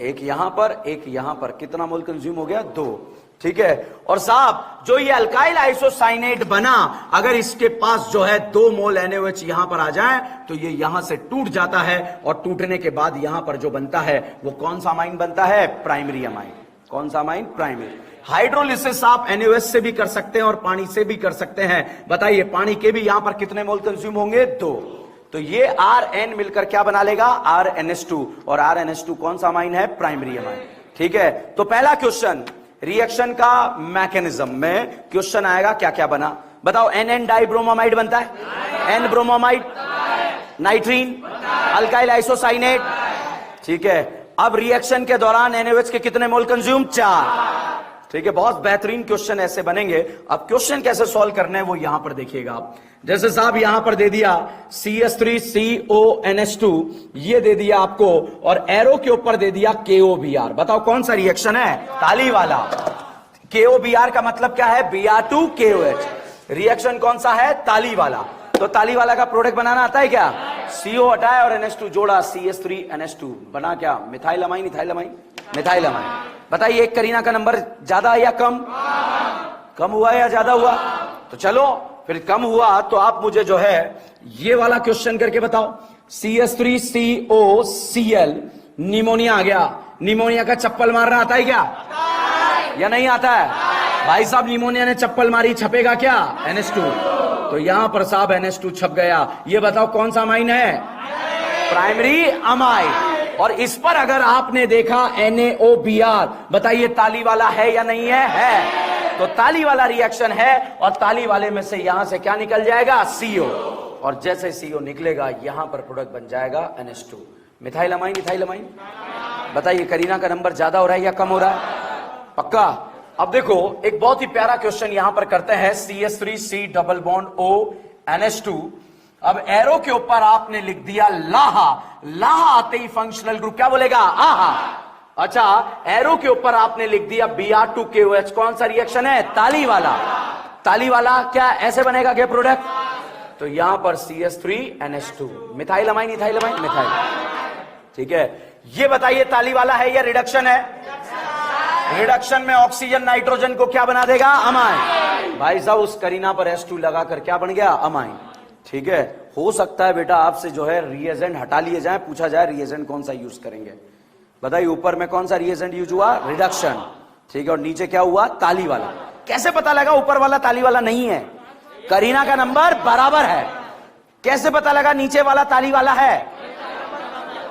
एक यहां पर, एक यहां पर। कितना मोल कंज्यूम हो गया? 2। ठीक है। और साहब जो ये अल्काइल आइसोसाइनेट बना, अगर इसके पास जो है 2 मोल NaOH यहां पर आ जाए तो ये यहां से टूट जाता है। और टूटने के बाद यहां पर जो बनता है वो कौन सा अमाइन बनता है? Primary amine. कौन सा अमाइन? प्राइमरी। हाइड्रोलिसिस आप NaOH से भी कर सकते हैं और पानी से भी कर सकते हैं। बताइए पानी के भी यहां पर कितने मोल कंज्यूम होंगे? 2। तो ये RN मिलकर क्या बना लेगा? RNH2। और RNH2 कौन सा अमाइन है? Primary amine. ठीक है। तो पहला क्वेश्चन रिएक्शन का मैकेनिज्म में क्वेश्चन आएगा क्या क्या बना? बताओ। NN डाइब्रोमाइड बनता है? N bromamide, नाइट्रीन, alkyl isocyanate. ठीक है। अब रिएक्शन के दौरान NaOH के कितने मोल कंज्यूम? 4। ठीक है। बहुत बेहतरीन क्वेश्चन ऐसे बनेंगे। अब क्वेश्चन कैसे सॉल्व करने हैं वो यहां पर देखिएगा आप। जैसे साहब यहां पर दे दिया CH3CONH2, ये दे दिया आपको, और एरो के ऊपर दे दिया KOBr। बताओ कौन सा रिएक्शन है? ताली वाला। KOBr का मतलब क्या है? Br2KOH। रिएक्शन कौन सा है? ताली वाला। तो ताली वाला का प्रोडक्ट बनाना आता है क्या? CO हटाया और NH2 जोड़ा, CH3NH2 बना क्या? Methyl amine, ethyl amine, methyl amine. बताइए एक करीना का नंबर ज्यादा है या कम? कम हुआ या ज्यादा हुआ? तो चलो फिर कम हुआ तो आप मुझे जो है ये वाला क्वेश्चन करके बताओ। CH3COCl, निमोनिया आ गया। निमोनिया का चप्पल मारना आता है क्या? या नहीं आता है? भाई साहब निमोनिया ने चप्पल मारी, छपेगा क्या? NH2। तो यहां पर साहब NH2 छप गया। ये बताओ कौन सा अमाइन है? Primary amine. और इस पर अगर आपने देखा NaOBr, बताइए ताली वाला है या नहीं है? है। तो ताली वाला रिएक्शन है और ताली वाले में से यहां से क्या निकल जाएगा? CO। और जैसे CO निकलेगा यहां पर प्रोडक्ट बन जाएगा NH2। Methyl amine, ethyl amine. बताइए करीना का नंबर ज्यादा हो रहा है या कम हो रहा है? पक्का। अब देखो एक बहुत ही प्यारा क्वेश्चन यहां पर करते हैं। CH3C double bond O NH2। अब एरो के ऊपर आपने लिख दिया लाहा। लाहा आते ही फंक्शनल ग्रुप क्या बोलेगा? आहा। अच्छा, एरो के ऊपर आपने लिख दिया Br2KOH। कौन सा रिएक्शन है? ताली वाला। ताली वाला क्या ऐसे बनेगा क्या प्रोडक्ट? तो यहां पर CH3NH2, methyl amine, ethyl amine, methyl. ठीक है। ये बताइए ताली वाला है या रिडक्शन है? रिडक्शन में ऑक्सीजन नाइट्रोजन को क्या बना देगा? अमाइन। भाई साहब उस करीना पर S2 लगाकर क्या बन गया? अमाइन। ठीक है। हो सकता है बेटा आपसे जो है रिएजेंट हटा लिए जाए, पूछा जाए रिएजेंट कौन सा यूज करेंगे। बताइए ऊपर में कौन सा रिएजेंट यूज हुआ? रिडक्शन। ठीक है, और नीचे क्या हुआ, ताली वाला। कैसे पता लगा ऊपर वाला ताली वाला नहीं है? करीना का नंबर बराबर है। कैसे पता लगा नीचे वाला ताली वाला है?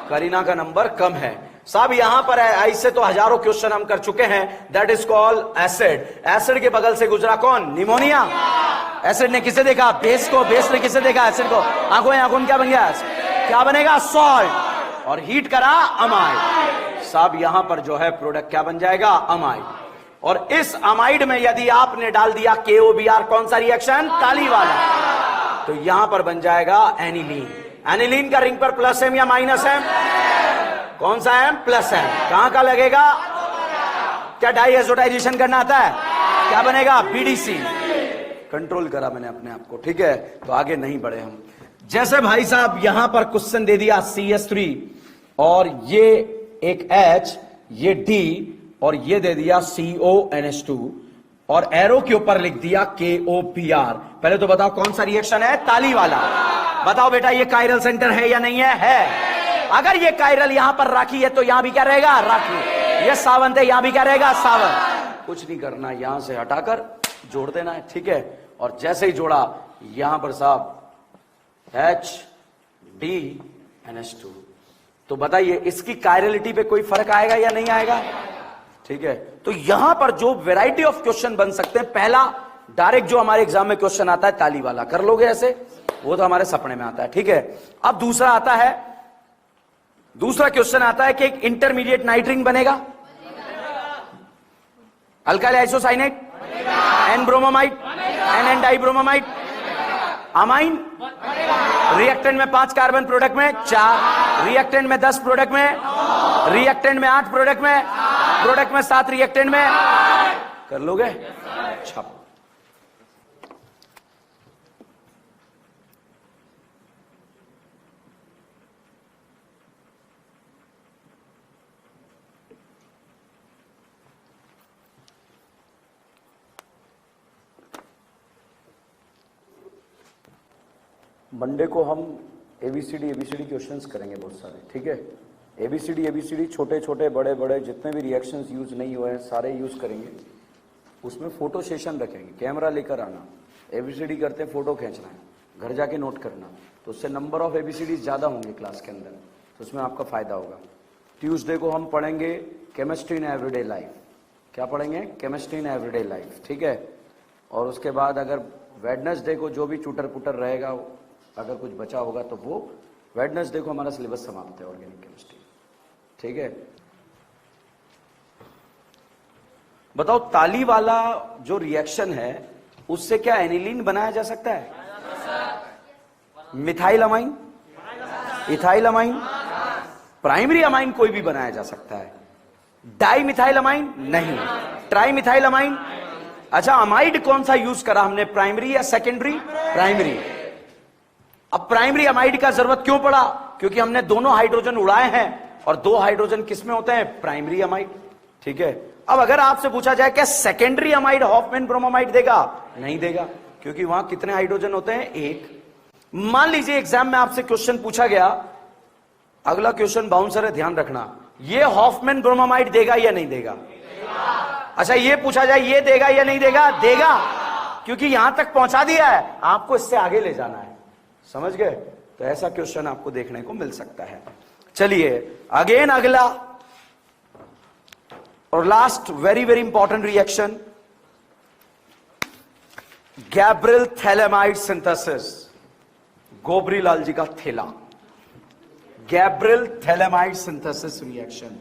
करीना का नंबर कम है। साहब यहां पर है, ऐसे तो हजारों क्वेश्चन हम कर चुके हैं। That is called acid. Acid के बगल से गुजरा कौन? निमोनिया। एसिड ने किसे देखा? बेस को। बेस ने किसे देखा? एसिड को। आंखों आंखों क्या बन गया? क्या बनेगा? सॉल्ट। और हीट करा अमाइड। साहब यहां पर जो है प्रोडक्ट क्या बन जाएगा? अमाइड। और इस अमाइड में यदि आपने डाल दिया KOBr, कौन सा रिएक्शन? ताली वाला, तो यहां पर बन जाएगा एनिलीन। एनिलीन का रिंग पर प्लस एम या माइनस एम? कौन सा एम? Plus M. कहां का लगेगा? क्या डाईएजोटाइजेशन करना आता है? क्या बनेगा? BDC। कंट्रोल करा मैंने अपने आप को, ठीक है, तो आगे नहीं बढ़े हम। जैसे भाई साहब यहां पर क्वेश्चन दे दिया CS3 और ये एक H, ये D और ये दे दिया CONH2 और एरो के ऊपर लिख दिया KOBr। पहले तो बताओ कौन सा रिएक्शन है? ताली वाला। बताओ बेटा ये कायरल सेंटर है या नहीं है? है। अगर ये कायरल यहां पर राखी है तो यहां भी क्या रहेगा? राखी। ये सावंत है, यहां भी क्या रहेगा? सावंत। कुछ नहीं करना, यहां से हटाकर जोड़ देना है, ठीक है। और जैसे ही जोड़ा यहां पर साहब HDNH2, तो बताइए इसकी कायरलिटी पे कोई फर्क आएगा या नहीं आएगा? ठीक है, तो यहां पर जो वैरायटी ऑफ क्वेश्चन बन सकते हैं, पहला डायरेक्ट जो हमारे एग्जाम में क्वेश्चन आता है ताली वाला, कर लोगे ऐसे, वो तो हमारे सपने में आता है, ठीक है। अब दूसरा आता है, दूसरा क्वेश्चन आता है कि एक इंटरमीडिएट नाइट्रिन बनेगा, alkyl isocyanate, N bromoamide, N dibromoamide, amine, reactant में 5 कार्बन, प्रोडक्ट में 4, रिएक्टेंट में 10, प्रोडक्ट में, रिएक्टेंट में 8, प्रोडक्ट में 7, रिएक्टेंट में। कर लोगे? छापो। मंडे को हम एबीसीडी क्वेश्चंस करेंगे बहुत सारे, ठीक है। एबीसीडी छोटे छोटे बड़े बड़े जितने भी रिएक्शंस यूज नहीं हुए हैं सारे यूज करेंगे। उसमें फोटो सेशन रखेंगे, कैमरा लेकर आना, एबीसीडी करते हैं फोटो खींचना है, घर जाके नोट करना, तो उससे नंबर ऑफ एबीसीडी ज्यादा होंगे क्लास के अंदर, तो उसमें आपका फायदा होगा। ट्यूसडे को हम पढ़ेंगे केमिस्ट्री इन एवरीडे लाइफ। क्या पढ़ेंगे? केमिस्ट्री इन एवरीडे लाइफ, ठीक है। और उसके बाद अगर वेडनेसडे को जो भी चूटर पुटर रहेगा, अगर कुछ बचा होगा तो वो वेडनेसडे को हमारा सिलेबस समाप्त है ऑर्गेनिक केमिस्ट्री, ठीक है। बताओ ताली वाला जो रिएक्शन है उससे क्या एनिलीन बनाया जा सकता है? Methyl amine, ethyl amine, primary amine कोई भी बनाया जा सकता है। डाई मिथाइल अमाइन नहीं, ट्राई मिथाइल अमाइन। अच्छा, अमाइड कौन सा यूज करा हमने, प्राइमरी या सेकेंडरी? प्राइमरी। अब प्राइमरी अमाइड का जरूरत क्यों पड़ा? क्योंकि हमने दोनों हाइड्रोजन उड़ाए हैं और 2 हाइड्रोजन किसमें होते हैं? प्राइमरी अमाइड, ठीक है। अब अगर आपसे पूछा जाए क्या सेकेंडरी अमाइड हॉफमैन ब्रोमोमाइड देगा? नहीं देगा, क्योंकि वहां कितने हाइड्रोजन होते हैं? 1। मान लीजिए एग्जाम में आपसे क्वेश्चन पूछा गया, अगला क्वेश्चन बाउंसर है, ध्यान रखना, ये हॉफमैन ब्रोमोमाइड देगा या नहीं देगा? अच्छा, ये पूछा जाए ये देगा या नहीं देगा? देगा, क्योंकि यहां तक पहुंचा दिया है, आपको इससे आगे ले जाना है, समझ गए? तो ऐसा क्वेश्चन आपको देखने को मिल सकता है। चलिए अगेन अगला और last very very important reaction, Gabriel phthalimide synthesis. Gobri Lal ji का थैला, गैब्रियल थैलेमाइड सिंथेसिस रिएक्शन।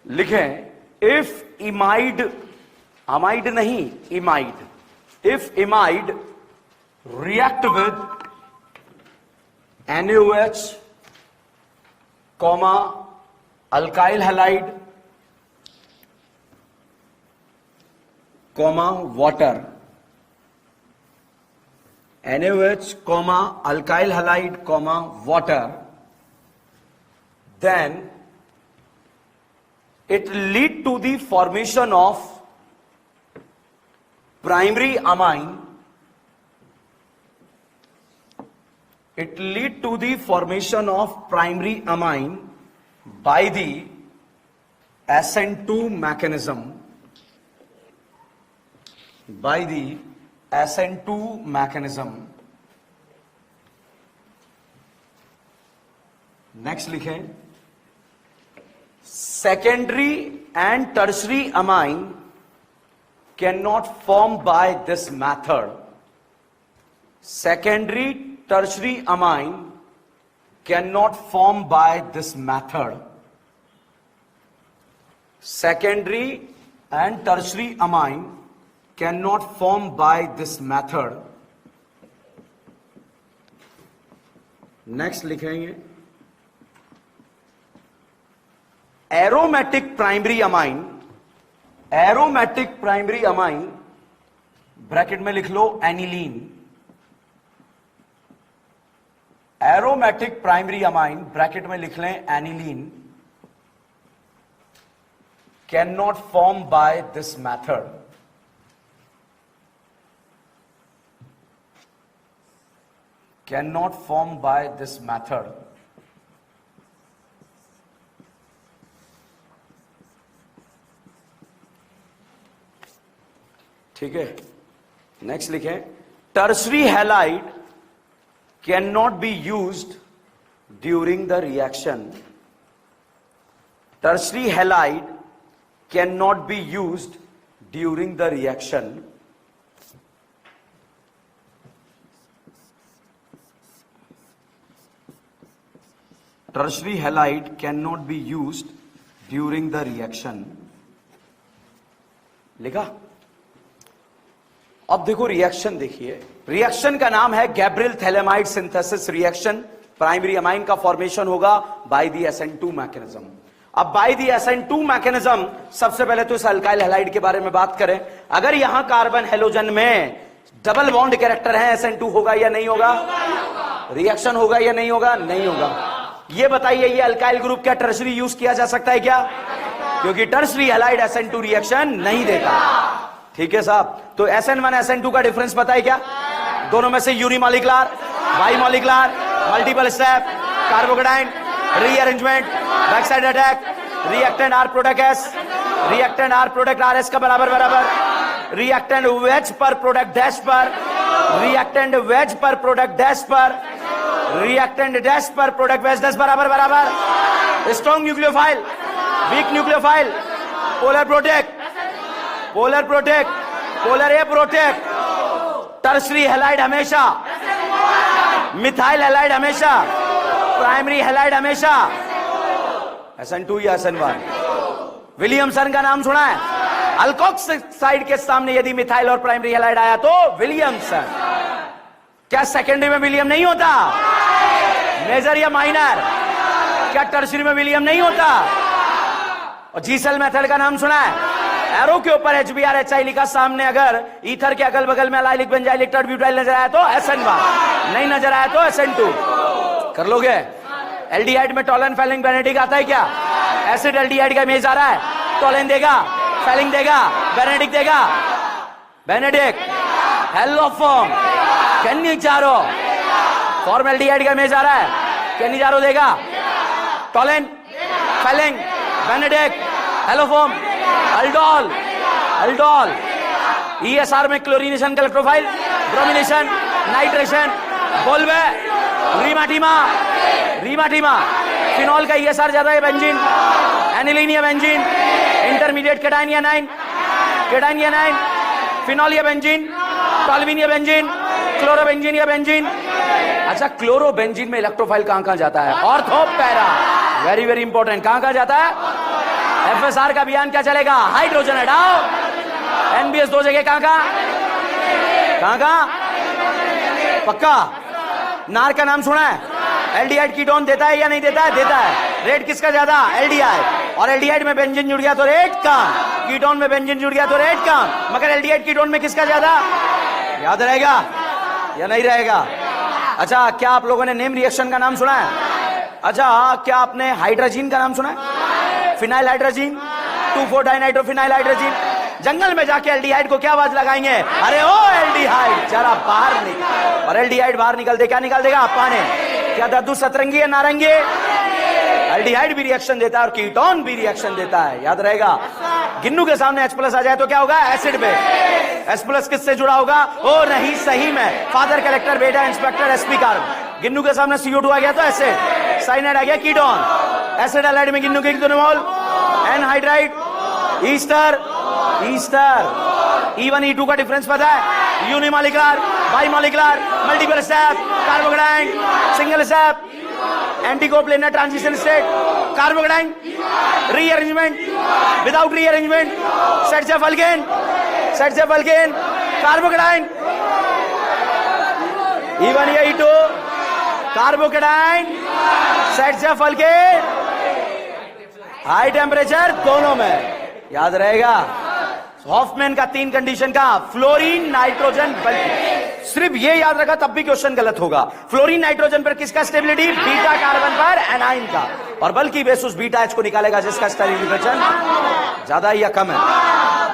लिखें इफ इमाइड, अमाइड नहीं imide, if imide react with NaOH, comma alkyl halide, comma water, NaOH, comma alkyl halide, comma water, then it lead to the formation of primary amine. It lead to the formation of primary amine by the SN2 mechanism. By the SN2 mechanism. Next लिखें, secondary and tertiary amine cannot form by this method. Secondary, tertiary amine cannot form by this method. Secondary and tertiary amine cannot form by this method. Next लिखेंगे, aromatic primary amine, aromatic primary amine bracket में लिख लो aniline, aromatic primary amine bracket में लिख लें aniline, can not form by this method. Can not form by this method. ठीक है, next लिखें, tertiary halide can not be used during the reaction. Tertiary halide can not be used during the reaction. Tertiary halide can not be used during the reaction. लिखा. अब देखो reaction, देखिए reaction का नाम है Gabriel phthalimide synthesis reaction. Primary amine का formation होगा by the SN2 mechanism. अब बाय द SN2 मैकेनिज्म, सबसे पहले तो इस अल्काइल हैलाइड के बारे में बात करें. अगर यहां कार्बन हेलोजन में डबल बॉन्ड कैरेक्टर है, SN2 होगा या नहीं होगा? रिएक्शन होगा या नहीं होगा? नहीं होगा. ये बताइए, ये अल्काइल ग्रुप क्या टर्शरी यूज किया जा सकता है क्या? क्योंकि टर्शरी हैलाइड SN2 रिएक्शन नहीं देगा. ठीक है साहब. तो SN1 SN2 का डिफरेंस पता है क्या? दोनों में से unimolecular, bimolecular, multiple step, carbocation, rearrangement, backside attack, reactant R product S, reactant R product R S का बराबर बराबर, रिएक्टेंट वेज पर प्रोडक्ट डैश पर, रिएक्टेंट वेज पर प्रोडक्ट डैश पर, रिएक्टेंट डैश पर प्रोडक्ट वेज डैश बराबर बराबर. Strong nucleophile, weak nucleophile, polar protic, polar protic, polar aprotic. Tertiary halide हमेशा, मिथाइल हैलाइड हमेशा, प्राइमरी हैलाइड हमेशा SN2 या SN1. विलियमसन का नाम सुना है? अल्कोक्साइड के सामने यदि मिथाइल और प्राइमरी हैलाइड आया तो विलियमसन. क्या सेकेंडरी में विलियम नहीं होता? मेजर या माइनर? क्या टर्शरी में विलियम नहीं होता? और जी सेल मेथड का नाम सुना है? एरो के ऊपर HBr लिखा, सामने अगर ईथर के अगल बगल में अलाइलिक बेंजाइलिक टर्ब्यूटाइल नजर आया तो SN1, नहीं नजर आया तो SN2. कर लोगे? एल्डिहाइड में टॉलन, फेलिंग, बेनेडिक आता है क्या? एसिड एल्डिहाइड का इमेज आ रहा है, टॉलन देगा, फेलिंग देगा, बेनेडिक देगा, बेनेडिक, हेलोफॉर्म, कैनिजारो. फॉर्मल्डिहाइड का इमेज आ रहा है, कैनिजारो देगा, Tollens, Fehling, Benedict, haloform, aldol, aldol. ESR में क्लोरीनेशन का इलेक्ट्रोफाइल, ब्रोमिनेशन, नाइट्रेशन, बोलवे, रीमाटीमा, रीमाटीमा. फिनॉल का ESR ज्यादा है, बेंजीन, एनिलीन या बेंजीन, इंटरमीडिएट केटाइन या नाइन, केटाइन या नाइन, फिनॉल या बेंजीन, टॉल्विन या बेंजीन, क्लोरोबेंजीन या बेंजीन. अच्छा, क्लोरोबेंजीन में इलेक्ट्रोफाइल कहां कहां जाता है? Ortho para. Very very important. कहां कहां जाता है? FSR का अभियान क्या चलेगा? हाइड्रोजन हटाओ। NBS 2 जगह कहां पक्का? नार का नाम सुना है? एल्डिहाइड कीटोन देता है या नहीं देता है? देता है। रेट किसका ज्यादा? एल्डिहाइड। और एल्डिहाइड में बेंजीन जुड़ गया तो रेट कम, कीटोन में बेंजीन जुड़ गया तो रेट कम, मगर एल्डिहाइड कीटोन में किसका ज्यादा? याद रहेगा या नहीं रहेगा? अच्छा, क्या आप लोगों ने नेम रिएक्शन का नाम सुना है? अच्छा, क्या आपने हाइड्रोजीन का नाम सुना है? Phenyl hydrazine, two four dinitrophenyl hydrazine. जंगल में जाके एल्डिहाइड को क्या आवाज लगाएंगे? अरे ओ एल्डिहाइड जरा बाहर निकल। और एल्डिहाइड बाहर निकलते क्या निकाल देगा? पानी। क्या दद्दू सतरंगी है नारंगी? एल्डिहाइड भी रिएक्शन देता है और कीटोन भी रिएक्शन देता है, याद रहेगा। गिन्नू के सामने H+ आ जाए तो क्या होगा? एसिड पे। H+ किससे जुड़ा होगा? ओ नहीं, सही में फादर कलेक्टर बेटा इंस्पेक्टर SP कार्बन। गिन्नू के सामने CO2 आ गया तो एसिड, साइनाइड आ गया कीटोन। एसिड एलाइड में गिन्नू के कितने मोल? Anhydride, Easter. E1 E2 का डिफरेंस पता है? Unimolecular, bimolecular, multiple step, carbocation, single step, anticoplanar transition state, carbocation, rearrangement, without rearrangement, सेट से अल्केन, कार्बोकेटाइन, E1 या E2, कार्बोकेटाइन, सेट से अल्केन, हाई टेम्परेचर दोनों में, याद रहेगा। हॉफमैन का 3 कंडीशन का, फ्लोरीन, नाइट्रोजन, बल्कि सिर्फ ये याद रखा तब भी क्वेश्चन गलत होगा। फ्लोरीन नाइट्रोजन पर किसका स्टेबिलिटी? बीटा कार्बन पर एनाइन का। और बल्कि बेसिस बीटा H को निकालेगा जिसका स्टेबिलिटी ज्यादा या कम है।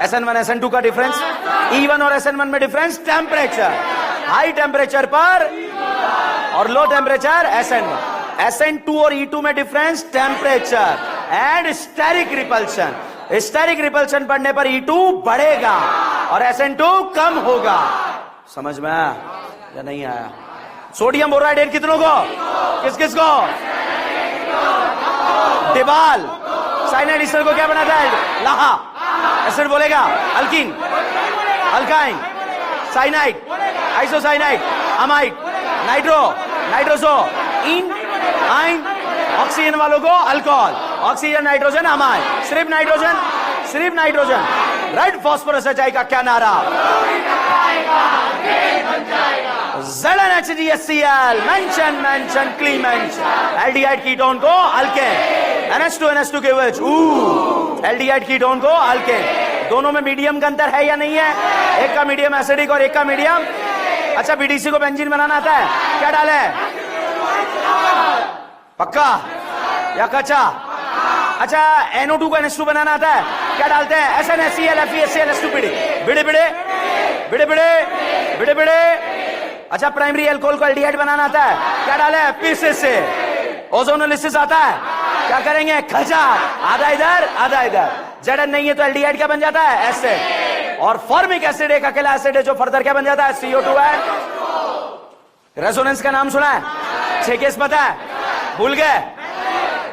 SN1 SN2 का डिफरेंस, E1 और SN1 में डिफरेंस टेम्परेचर, हाई टेम्परेचर पर और लो टेम्परेचर SN1। SN2 और E2 में difference temperature and steric repulsion. Steric repulsion बढ़ने पर E2 बढ़ेगा और SN2 कम होगा। समझ में आया या नहीं आया? सोडियम बोराइड कितनों को? किस किस को? डिबाल। साइनाइड ईस्टर को क्या बनाता है? लाहा। एसिड बोलेगा alkene, alkyne, cyanide, isocyanide, amide, nitro, nitroso, इन, आइन। ऑक्सीजन वालों को अल्कोहल, ऑक्सीजन नाइट्रोजन अमाइड, सिर्फ नाइट्रोजन, रेड फॉस्फोरस HI का क्या नारा? ZnHCl, मेंशन क्लीमेंट। एल्डिहाइड कीटोन को अल्केन, NH2 के विच, एल्डिहाइड कीटोन को अल्केन। दोनों में मीडियम का अंतर है या नहीं है? एक का मीडियम एसिडिक और एक का मीडियम। अच्छा, BDC को बेंजीन बनाना आता है, क्या डाले? पक्का या कच्चा? अच्छा, NO2 को NH2 बनाना आता है, क्या डालते हैं? SnHCl, FeHCl, H2PD, बिड़े। अच्छा, प्राइमरी एल्कोहल को एल्डिहाइड बनाना आता है, क्या डाले? पीसेस से। ओजोनोलिसिस आता है, क्या करेंगे? खचा, आधा इधर आधा इधर। Zn नहीं है तो एल्डिहाइड क्या बन जाता है? एसिड। और फॉर्मिक एसिड एक अकेला एसिड है जो फर्दर क्या बन जाता है? CO2 है। रेजोनेंस का नाम सुना है? 6 केस पता है? भूल गए?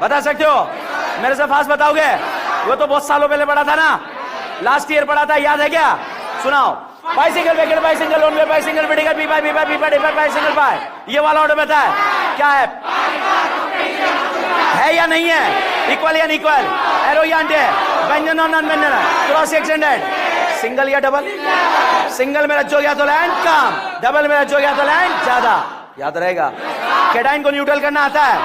बता सकते हो? मेरे से फास्ट बताओगे? वो तो बहुत सालों पहले पढ़ा था ना, लास्ट ईयर पढ़ा था, याद है क्या? सुनाओ। बाइसिंगल वेकेट, बाइसिंगल लोन, बाइसिंगल विडिगल, बी बाय बाइसिंगल बाय। ये वाला ऑर्डर बता है क्या है या नहीं है? इक्वल या इक्वल, एरो या एंटी, व्यंजन और नॉन व्यंजन, क्रॉस एक्सटेंडेड, सिंगल या डबल? सिंगल में रज्जो गया तो लैंड कम, डबल में रज्जो गया तो लैंड ज्यादा, याद रहेगा। कैटाइन को न्यूट्रल करना आता है,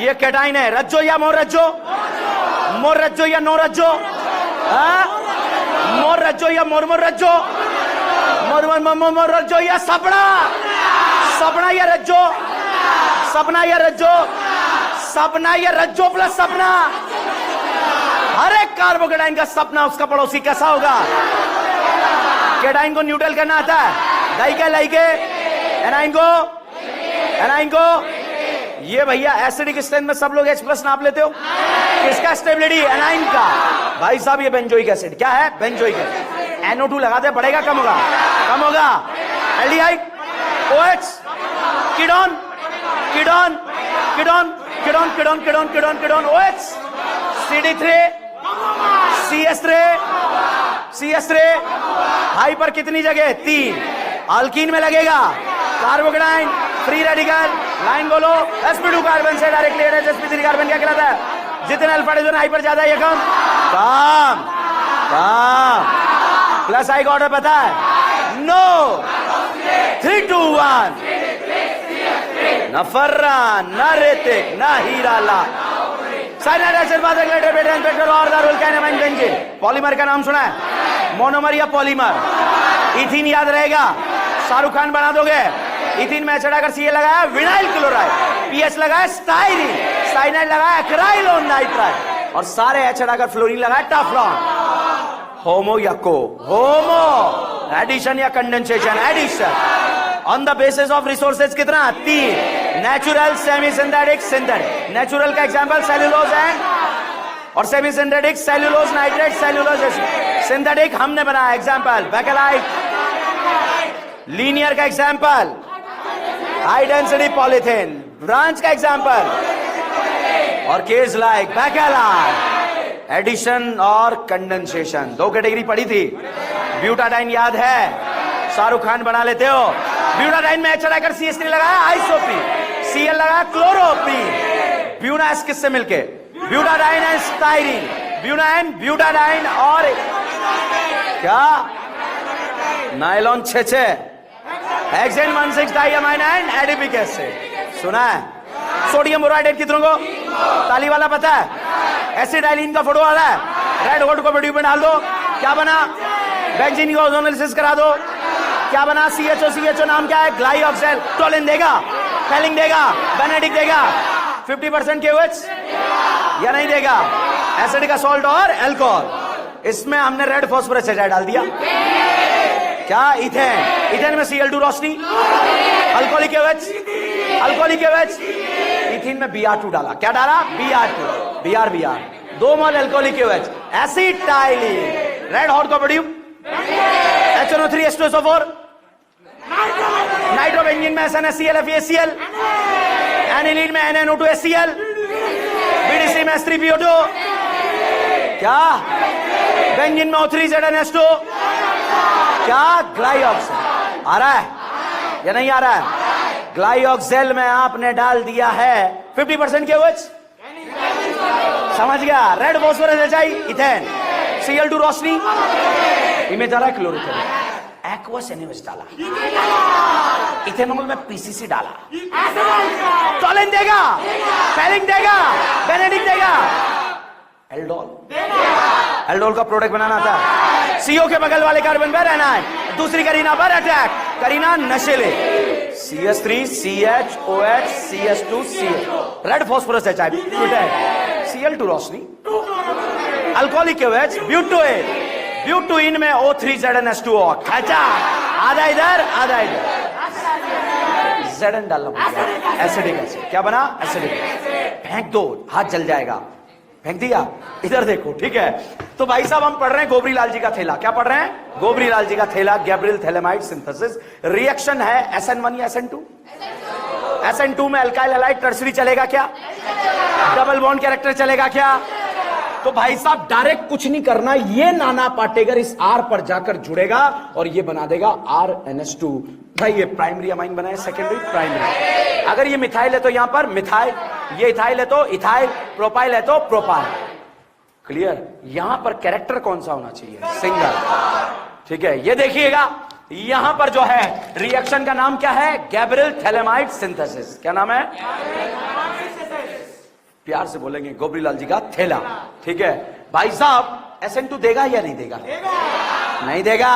ये कैटाइन है। रज्जो या मोर रज्जो? मोर रज्जो या नो रज्जो? मोर रज्जो या मोर रज्जो? मोर रज्जो या सपना? सपना या रज्जो? सपना या रज्जो? सपना या रज्जो प्लस सपना? हर एक कार्बोकेटाइन का सपना उसका पड़ोसी कैसा होगा? कैटाइन को न्यूट्रल करना आता है, लाइके एनाइन को ये भैया एसिडिक स्ट्रेंथ में सब लोग H+ नाप लेते हो, किसका स्टेबिलिटी? एनाइन का। भाई साहब ये बेंजोइक एसिड क्या है? Benzoic acid. NO2 लगाते बढ़ेगा कम होगा? कम होगा। Aldehyde, OH, ketone, OH, CD3, CS3, high पर कितनी जगह? 3। अल्कीन में लगेगा कार्बोकेटाइन, फ्री रेडिकल, लाइन बोलो, sp2 कार्बन से डायरेक्टली sp3 कार्बन क्या कहलाता है? जितने अल्फा हाइपर ज्यादा है या कम? काम काम प्लस आई का ऑर्डर पता है? नो 3 2 1 न फर्रान न ऋतिक न हीराला पॉलीमर का नाम सुना है? मोनोमर या पॉलीमर? इथीन याद रहेगा? शाहरुख खान बना दोगे? इथीन में चढ़ाकर सीए लगाया विनाइल क्लोराइड, पीएच लगाया स्टाइरिन, साइनाइड लगाया एक्राइलोन नाइट्राइड और सारे एच चढ़ाकर फ्लोरीन लगाया टफलॉन। होमो या को? होमो। एडिशन या condensation? Addition. On the basis of resources कितना? 3। Natural, semi synthetic, synthetic. Natural का एग्जांपल सेल्यूलोज एंड और semi synthetic cellulose nitrate, cellulose acid. Synthetic हमने बनाया एग्जांपल बेकेलाइट। लीनियर का example high density polythene. Branch का example और केस लाइक बेकेलाइट। एडिशन और कंडेंसेशन 2 कैटेगरी पढ़ी थी। ब्यूटाडाइन याद है? शाहरुख खान बना लेते हो? ब्यूटाडाइन में एच चढ़ाकर CH3 लगाया आइसोपी, Cl लगाया क्लोरोपी। ब्यूनास किससे मिलके? Butadiene and styrene. Buna N, butadiene और क्या? Nylon 6 hexane 16 diamine and adipic acid. सुना है? सोडियम बोराइड कितनों को? ताली वाला पता है? एसिडाइलिन का फोटो वाला है? रेड हॉट को वीडियो में डाल दो। क्या बना? बेंजीन का ओजोनालिसिस करा दो। क्या बना? CHO नाम क्या है? ग्लाइऑक्सेल। टोलिन देगा, फेलिंग देगा, बेनेडिक देगा, 50% KOH या नहीं देगा? एसिड का सॉल्ट और अल्कोहल। इसमें हमने रेड फास्फोरस एजाइड डाल दिया। क्या? इथेन। इथेन में Cl2 रोशनी, alcoholic KOH, alcoholic KOH। Ethane में Br2 डाला। क्या डाला? Br2, Br 2 mole alcoholic KOH। Acetylene. Red hot को प्रोड्यूस HNO3 H2SO4। नाइट्रोबेंजीन में SNCl FeCl। एनिलीन में NNO2 HCl। BDC में S3PO2। क्या? बेंजीन में O3 ZnH2। क्या? ग्लाइऑक्सेल। आ रहा है या नहीं आ रहा है? ग्लाइऑक्सेल में आपने डाल दिया है 50% KOH। समझ गया? Red phosphorus azide, ethane, Cl2 रोशनी, इमेज आ रहा है क्लोरोथेरेपी। एक्वस एनिमस डाला, इथेनॉल में PCC डाला। टोलिन देगा, फेलिंग देगा, बेनेडिक देगा, एल्डोल। एल्डोल का प्रोडक्ट बनाना था। CO के बगल वाले कार्बन पर रहना है, दूसरी करीना पर अटैक। करीना नशेले। CH3 CHOH CH2 CH। Red phosphorus azide, Cl2 रोशनी, अल्कोहलिक KOH, ब्यूटोएन। ब्यूटोइन में O3 ZnH2O। खचा, आधा इधर आधा इधर। Zn डालना पड़ेगा। Acidic acid. क्या बना? एसिडिक। फेंक दो, हाथ जल जाएगा। फेंक दिया? इधर देखो, ठीक है। तो भाई साहब हम पढ़ रहे हैं गोबरी लाल जी का थैला। क्या पढ़ रहे हैं? गोबरी लाल जी का थैला, गैब्रियल थैलेमाइड सिंथेसिस। रिएक्शन है SN1 या SN2? SN2 में अल्काइल हैलाइड टर्सरी चलेगा क्या? डबल बॉन्ड कैरेक्टर चलेगा क्या? तो भाई साहब डायरेक्ट कुछ नहीं करना, ये नाना पाटेगर इस R पर जाकर जुड़ेगा और ये बना देगा RNH2। भाई ये प्राइमरी अमाइन बना है, सेकेंडरी प्राइमरी। अगर ये मिथाइल है तो यहां पर मिथाइल, ये इथाइल है तो इथाइल, प्रोपाइल है तो प्रोपाइल। क्लियर? यहां पर कैरेक्टर कौन सा होना चाहिए? सिंगल। ठीक है, ये देखिएगा यहां पर जो है रिएक्शन का नाम क्या है? Gabriel phthalimide synthesis. क्या नाम है? प्यार से बोलेंगे गोबरी लाल जी का थैला। ठीक है भाई साहब, SN2 देगा या नहीं देगा? नहीं देगा।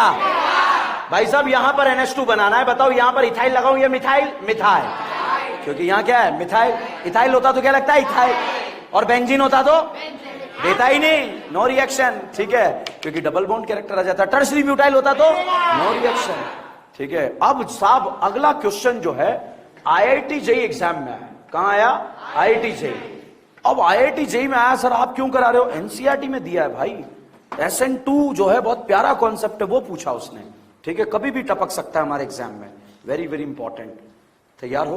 भाई साहब यहां पर NH2 बनाना है, बताओ यहां पर इथाइल लगाऊं या मिथाइल? मिथाइल, क्योंकि यहां क्या है? मिथाइल। इथाइल होता तो क्या लगता है? इथाइल। और बेंजीन होता तो देता ही नहीं, नो रिएक्शन। ठीक है, क्योंकि डबल बॉन्ड कैरेक्टर आ जाता। टर्सरी ब्यूटाइल होता तो नो रिएक्शन। ठीक है, अब साहब अगला क्वेश्चन जो है IIT JEE एग्जाम में है। कहां आया? IIT JEE। अब IIT JEE में आया, सर आप क्यों करा रहे हो? NCERT में दिया है भाई। SN2 जो है बहुत प्यारा कॉन्सेप्ट है, वो पूछा उसने। ठीक है, कभी भी टपक सकता है हमारे एग्जाम में। Very very important. तैयार हो?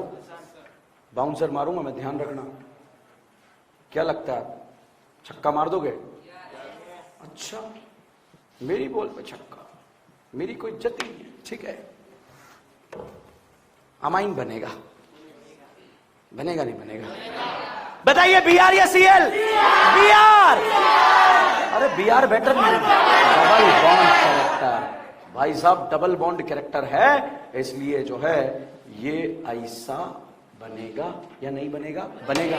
बाउंसर मारूंगा मैं, ध्यान रखना। क्या लगता है, छक्का मार दोगे? अच्छा, मेरी बॉल पे छक्का, मेरी कोई इज्जत ही नहीं है। ठीक है, अमाइन बनेगा? बनेगा नहीं बनेगा? बताइए, BR या CL? BR। अरे are better double bond character, भाई साहब डबल बॉन्ड कैरेक्टर है, इसलिए जो है ये ऐसा बनेगा या नहीं बनेगा? बनेगा।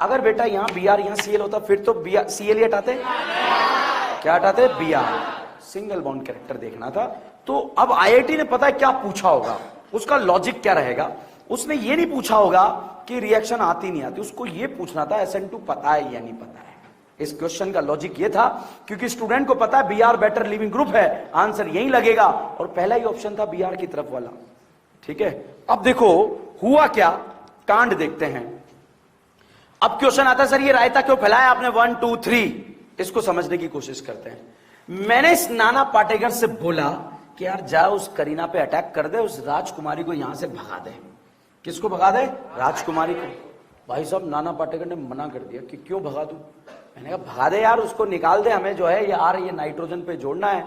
अगर बेटा यहां बी आर यहां सीएल होता फिर तो बी आर सीएल हटाते, क्या हटाते? B R. Single bond character देखना था। तो अब आईआईटी ने पता है क्या पूछा होगा, उसका लॉजिक क्या रहेगा? उसने ये नहीं पूछा होगा कि रिएक्शन आती नहीं आती, उसको ये पूछना था SN2 पता है या नहीं पता है। इस क्वेश्चन का लॉजिक ये था क्योंकि स्टूडेंट को पता है B R better leaving group है, आंसर यही लगेगा, और पहला ही ऑप्शन था बी आर की तरफ वाला। ठीक है, अब देखो हुआ क्या, कांड देखते हैं। अब क्वेश्चन आता है सर ये रायता क्यों फैलाया आपने? 1 2 3 इसको समझने की कोशिश करते हैं। मैंने इस नाना पाटेकर से बोला कि यार जाओ उस करीना पे अटैक कर दे, उस राजकुमारी को यहां से भगा दे। किसको भगा दे? राजकुमारी को। भाई साहब नाना पाटेकर ने मना कर दिया कि क्यों भगा दूं? मैंने कहा भगा दे यार, उसको निकाल दे, हमें जो है यार ये नाइट्रोजन पे जोड़ना है।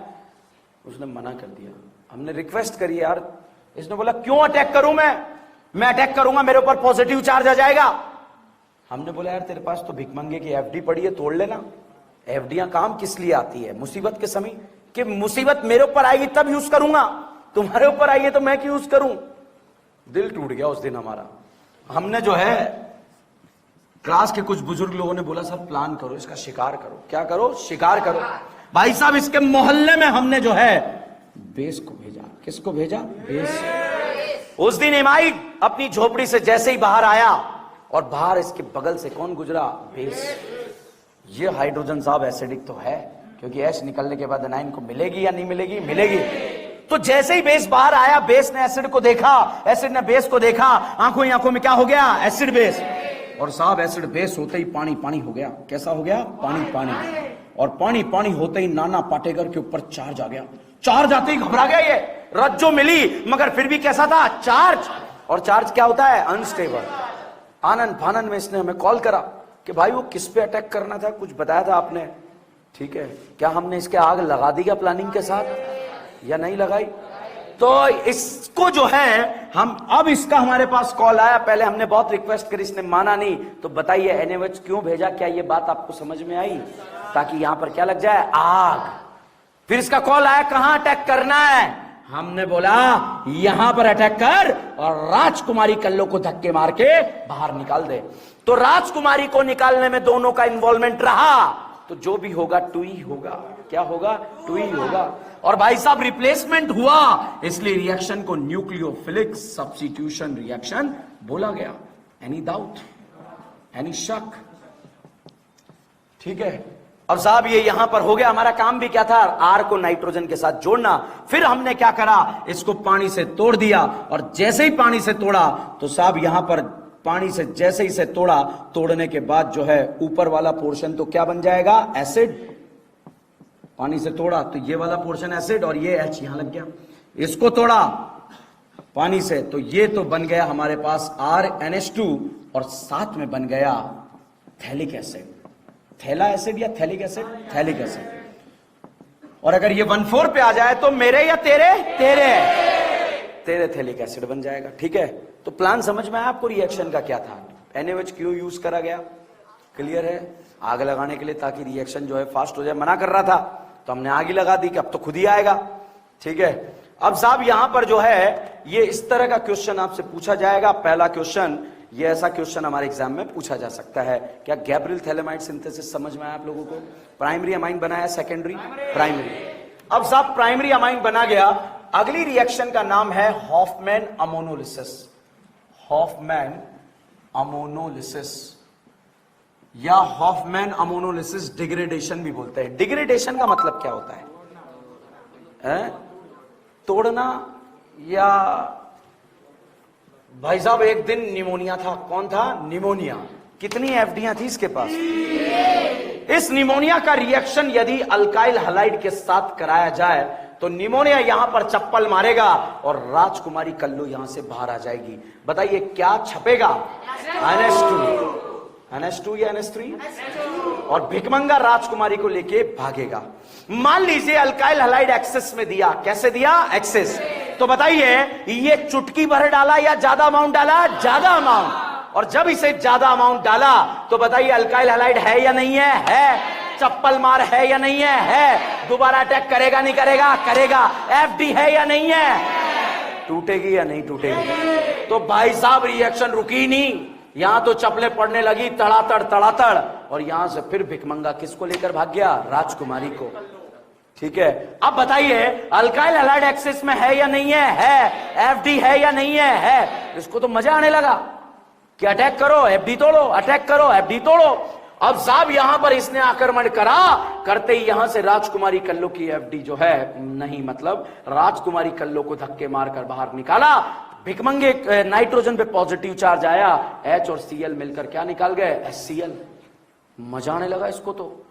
उसने मना कर दिया। हमने रिक्वेस्ट करी यार, इसने बोला क्यों अटैक करूं मैं अटैक करूंगा मेरे ऊपर पॉजिटिव चार्ज आ जाएगा। हमने बोला यार तेरे पास तो भिखमंगे की एफडी पड़ी है, तोड़ लेना। एफडियां काम किस लिए आती है? मुसीबत के समय, कि मुसीबत मेरे ऊपर आएगी तब यूज करूंगा, तुम्हारे ऊपर आई है तो मैं क्यों यूज करूं? दिल टूट गया उस दिन हमारा। हमने जो है क्लास के कुछ बुजुर्ग लोगों ने बोला सर प्लान करो, इसका शिकार करो। क्या करो? शिकार करो। भाई साहब इसके मोहल्ले में हमने जो है बेस को भेजा। किसको भेजा? बेस। उस दिन एमआई अपनी झोपड़ी से जैसे ही बाहर आया और बाहर इसके बगल से कौन गुजरा? बेस। ये हाइड्रोजन साहब एसिडिक तो है, क्योंकि एच निकलने के बाद एनाइन को मिलेगी या नहीं मिलेगी? मिलेगी। तो जैसे ही बेस बाहर आया, बेस ने एसिड को देखा, एसिड ने बेस को देखा, आंखों ही आंखों में क्या हो गया? Acid base. और साहब एसिड बेस होते ही पानी पानी हो गया। कैसा हो गया? पानी पानी। और पानी पानी होते ही नाना पाटेकर के ऊपर चार्ज आ गया। चार्ज आते ही घबरा गया, ये रज्जो मिली, मगर फिर भी कैसा था? चार्ज। और चार्ज क्या होता है? अनस्टेबल। आनंद फानंद में इसने हमें कॉल करा कि भाई वो किस पे अटैक करना था, कुछ बताया था आपने? ठीक है, क्या हमने इसके आग लगा दी क्या प्लानिंग के साथ या नहीं लगाई? तो इसको जो है हम अब इसका हमारे पास कॉल आया, पहले हमने बहुत रिक्वेस्ट करी, इसने माना नहीं। तो बताइए NaOH क्यों भेजा? क्या ये बात आपको समझ में आई? ताकि यहां पर क्या लग जाए? आग। फिर इसका कॉल आया कहां अटैक करना है? हमने बोला यहां पर अटैक कर और राजकुमारी कल्लो को धक्के मार के बाहर निकाल दे। तो राजकुमारी को निकालने में दोनों का इन्वॉल्वमेंट रहा, तो जो भी होगा टू ही होगा। क्या होगा? टू ही होगा। और भाई साहब रिप्लेसमेंट हुआ, इसलिए रिएक्शन को न्यूक्लियोफिलिक सब्स्टिट्यूशन रिएक्शन बोला गया। Any doubt? एनी शक? ठीक है। अब साहब ये यहां पर हो गया। हमारा काम भी क्या था? आर को नाइट्रोजन के साथ जोड़ना। फिर हमने क्या करा? इसको पानी से तोड़ दिया, और जैसे ही पानी से तोड़ा तो साहब यहां पर पानी से जैसे ही से तोड़ा, तोड़ने के बाद जो है ऊपर वाला पोर्शन तो क्या बन जाएगा? एसिड। पानी से तोड़ा तो ये वाला पोर्शन एसिड और ये H यहां लग गया। इसको तोड़ा पानी से तो ये तो बन गया हमारे पास RNH2 और साथ में बन गया थैलिक एसिड। थैला एसिड या थैलिक एसिड? Phthalic acid. और अगर ये 1,4 पे आ जाए तो मेरे या तेरे? तेरे थैलिक एसिड बन जाएगा। ठीक है, तो प्लान समझ में आया आपको? रिएक्शन का क्या था? NaOH क्यों यूज करा गया? क्लियर है? आग लगाने के लिए, ताकि रिएक्शन जो है फास्ट हो जाए। मना कर रहा था तो हमने आग ही लगा दी कि अब तो खुद ही आएगा। ठीक है, अब साहब यहां पर जो है ये इस तरह का क्वेश्चन आपसे पूछा जाएगा। पहला क्वेश्चन, ये ऐसा क्वेश्चन हमारे एग्जाम में पूछा जा सकता है। क्या गैब्रियल थैलेमाइड सिंथेसिस समझ में आया आप लोगों को? प्राइमरी अमाइन बनाया, सेकेंडरी? प्राइमरी। अब साहब प्राइमरी अमाइन बना गया। अगली रिएक्शन का नाम है हॉफमैन अमोनोलिसिस। हॉफमैन अमोनोलिसिस या हॉफमैन अमोनोलिसिस डिग्रेडेशन भी बोलते हैं। डिग्रेडेशन का मतलब क्या होता है? तोड़ना। या भाई साहब एक दिन निमोनिया था। कौन था? निमोनिया। कितनी एफडियां थी इसके पास? इस निमोनिया का रिएक्शन यदि अल्काइल हैलाइड के साथ कराया जाए तो निमोनिया यहां पर चप्पल मारेगा और राजकुमारी कल्लू यहां से बाहर आ जाएगी। बताइए क्या छपेगा? NH2 या NH3? और भिकमंगा राजकुमारी को लेके भागेगा। मान लीजिए अल्काइल हैलाइड एक्सेस में दिया। कैसे दिया? एक्सेस। तो बताइए ये चुटकी भर डाला या ज्यादा अमाउंट डाला? ज्यादा अमाउंट। और जब इसे ज्यादा अमाउंट डाला तो बताइए अल्काइल हैलाइड है या नहीं है? है। चप्पल मार है या नहीं है? है। दोबारा अटैक करेगा नहीं करेगा? करेगा। एफडी है या नहीं है? टूटेगी या नहीं टूटेगी? तो भाई साहब रिएक्शन रुकी नहीं, यहां तो चप्पलें पड़ने लगी तड़ातड़ तड़ातड़, और यहां से फिर भिकमंगा किसको लेकर भाग गया? राजकुमारी को। ठीक है, अब बताइए अल्काइल हैलाइड एक्सिस में है या नहीं है? है। एफडी है या नहीं है? है। इसको तो मजा आने लगा कि अटैक करो एफडी तोड़ो, अटैक करो एफडी तोड़ो। अब साहब यहां पर इसने आक्रमण करा, करते ही यहां से राजकुमारी कल्लो की एफडी जो है नहीं, मतलब राजकुमारी कल्लो को धक्के मारकर बाहर निकाला। भिकमंगे नाइट्रोजन पे पॉजिटिव चार्ज आया, एच और सीएल मिलकर क्या निकाल गए? एचसीएल। मजा आने लगा इसको तो।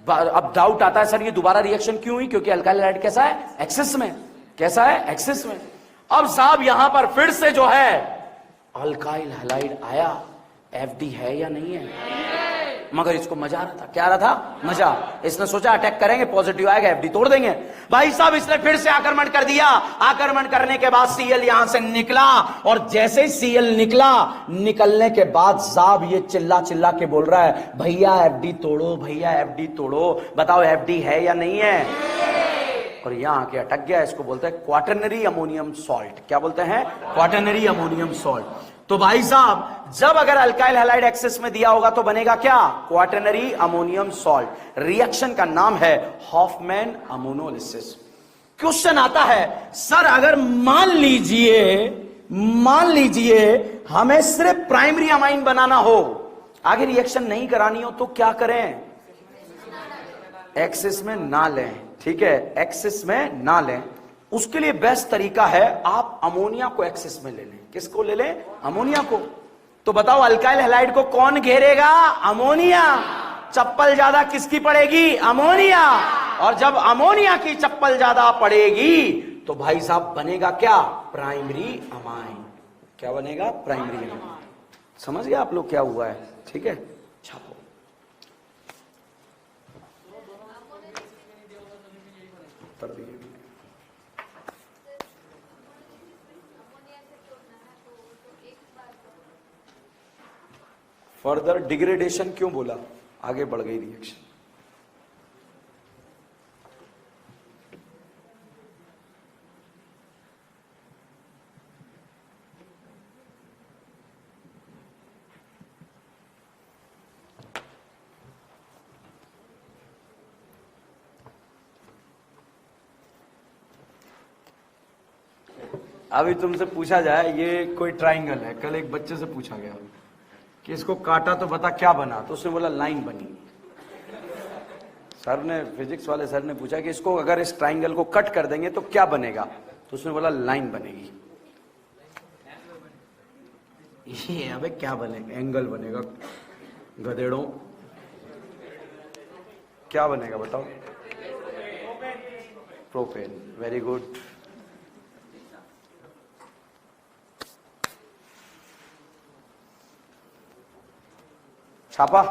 अब डाउट आता है सर ये दोबारा रिएक्शन क्यों हुई? क्योंकि अल्काइल हैलाइड कैसा है? एक्सिस में। कैसा है? एक्सिस में। अब साहब यहां पर फिर से जो है अल्काइल हैलाइड आया, एफडी है या नहीं है? मगर इसको मजा आ रहा था। क्या आ रहा था? मजा। इसने सोचा अटैक करेंगे, पॉजिटिव आएगा, एफडी तोड़ देंगे। भाई साहब इसने फिर से आक्रमण कर दिया। आक्रमण करने के बाद सीएल यहां से निकला, और जैसे ही सीएल निकला, निकलने के बाद साहब ये चिल्ला चिल्ला के बोल रहा है, भैया एफडी तोड़ो, भैया एफडी तोड़ो, बताओ एफडी है या नहीं है? और यहां आके अटक गया। इसको बोलते हैं क्वाटरनरी अमोनियम सॉल्ट। क्या बोलते हैं? Quaternary ammonium salt. तो भाई साहब जब अगर अल्काइल हैलाइड एक्सिस में दिया होगा तो बनेगा क्या? Quaternary ammonium salt. रिएक्शन का नाम है हॉफमैन अमोनोलिसिस। क्वेश्चन आता है सर अगर मान लीजिए हमें सिर्फ प्राइमरी अमाइन बनाना हो, आगे रिएक्शन नहीं करानी हो, तो क्या करें? एक्सिस में ना लें। ठीक है, एक्सिस में ना लें। उसके लिए बेस्ट तरीका है आप अमोनिया को एक्सिस में ले लें। किसको ले लें? अमोनिया को। तो बताओ अल्काइल हैलाइड को कौन घेरेगा? अमोनिया। चप्पल ज्यादा किसकी पड़ेगी? अमोनिया। और जब अमोनिया की चप्पल ज्यादा पड़ेगी तो भाई साहब बनेगा क्या? Primary amine. क्या बनेगा? Primary amine. समझ गया आप लोग क्या हुआ है? ठीक है, छापो। फर्दर डिग्रेडेशन क्यों बोला? आगे बढ़ गई रिएक्शन। अभी तुमसे पूछा जाए ये कोई ट्राइंगल है, कल एक बच्चे से पूछा गया कि इसको काटा तो बता क्या बना, तो उसने बोला लाइन बनी। सर ने, फिजिक्स वाले सर ने पूछा कि इसको अगर इस ट्राइंगल को कट कर देंगे तो क्या बनेगा, तो उसने बोला लाइन बनेगी। ये अबे क्या बनेगा? एंगल बनेगा। गधेड़ों, क्या बनेगा बताओ? प्रोपेन। Very good. छापा।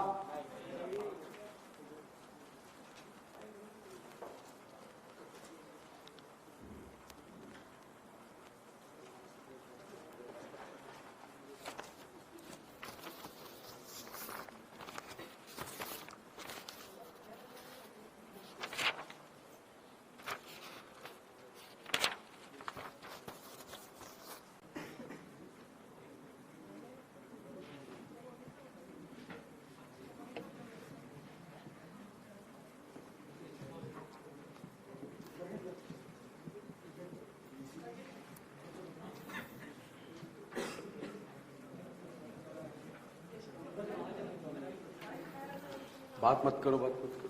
बात मत करो, बात मत करो।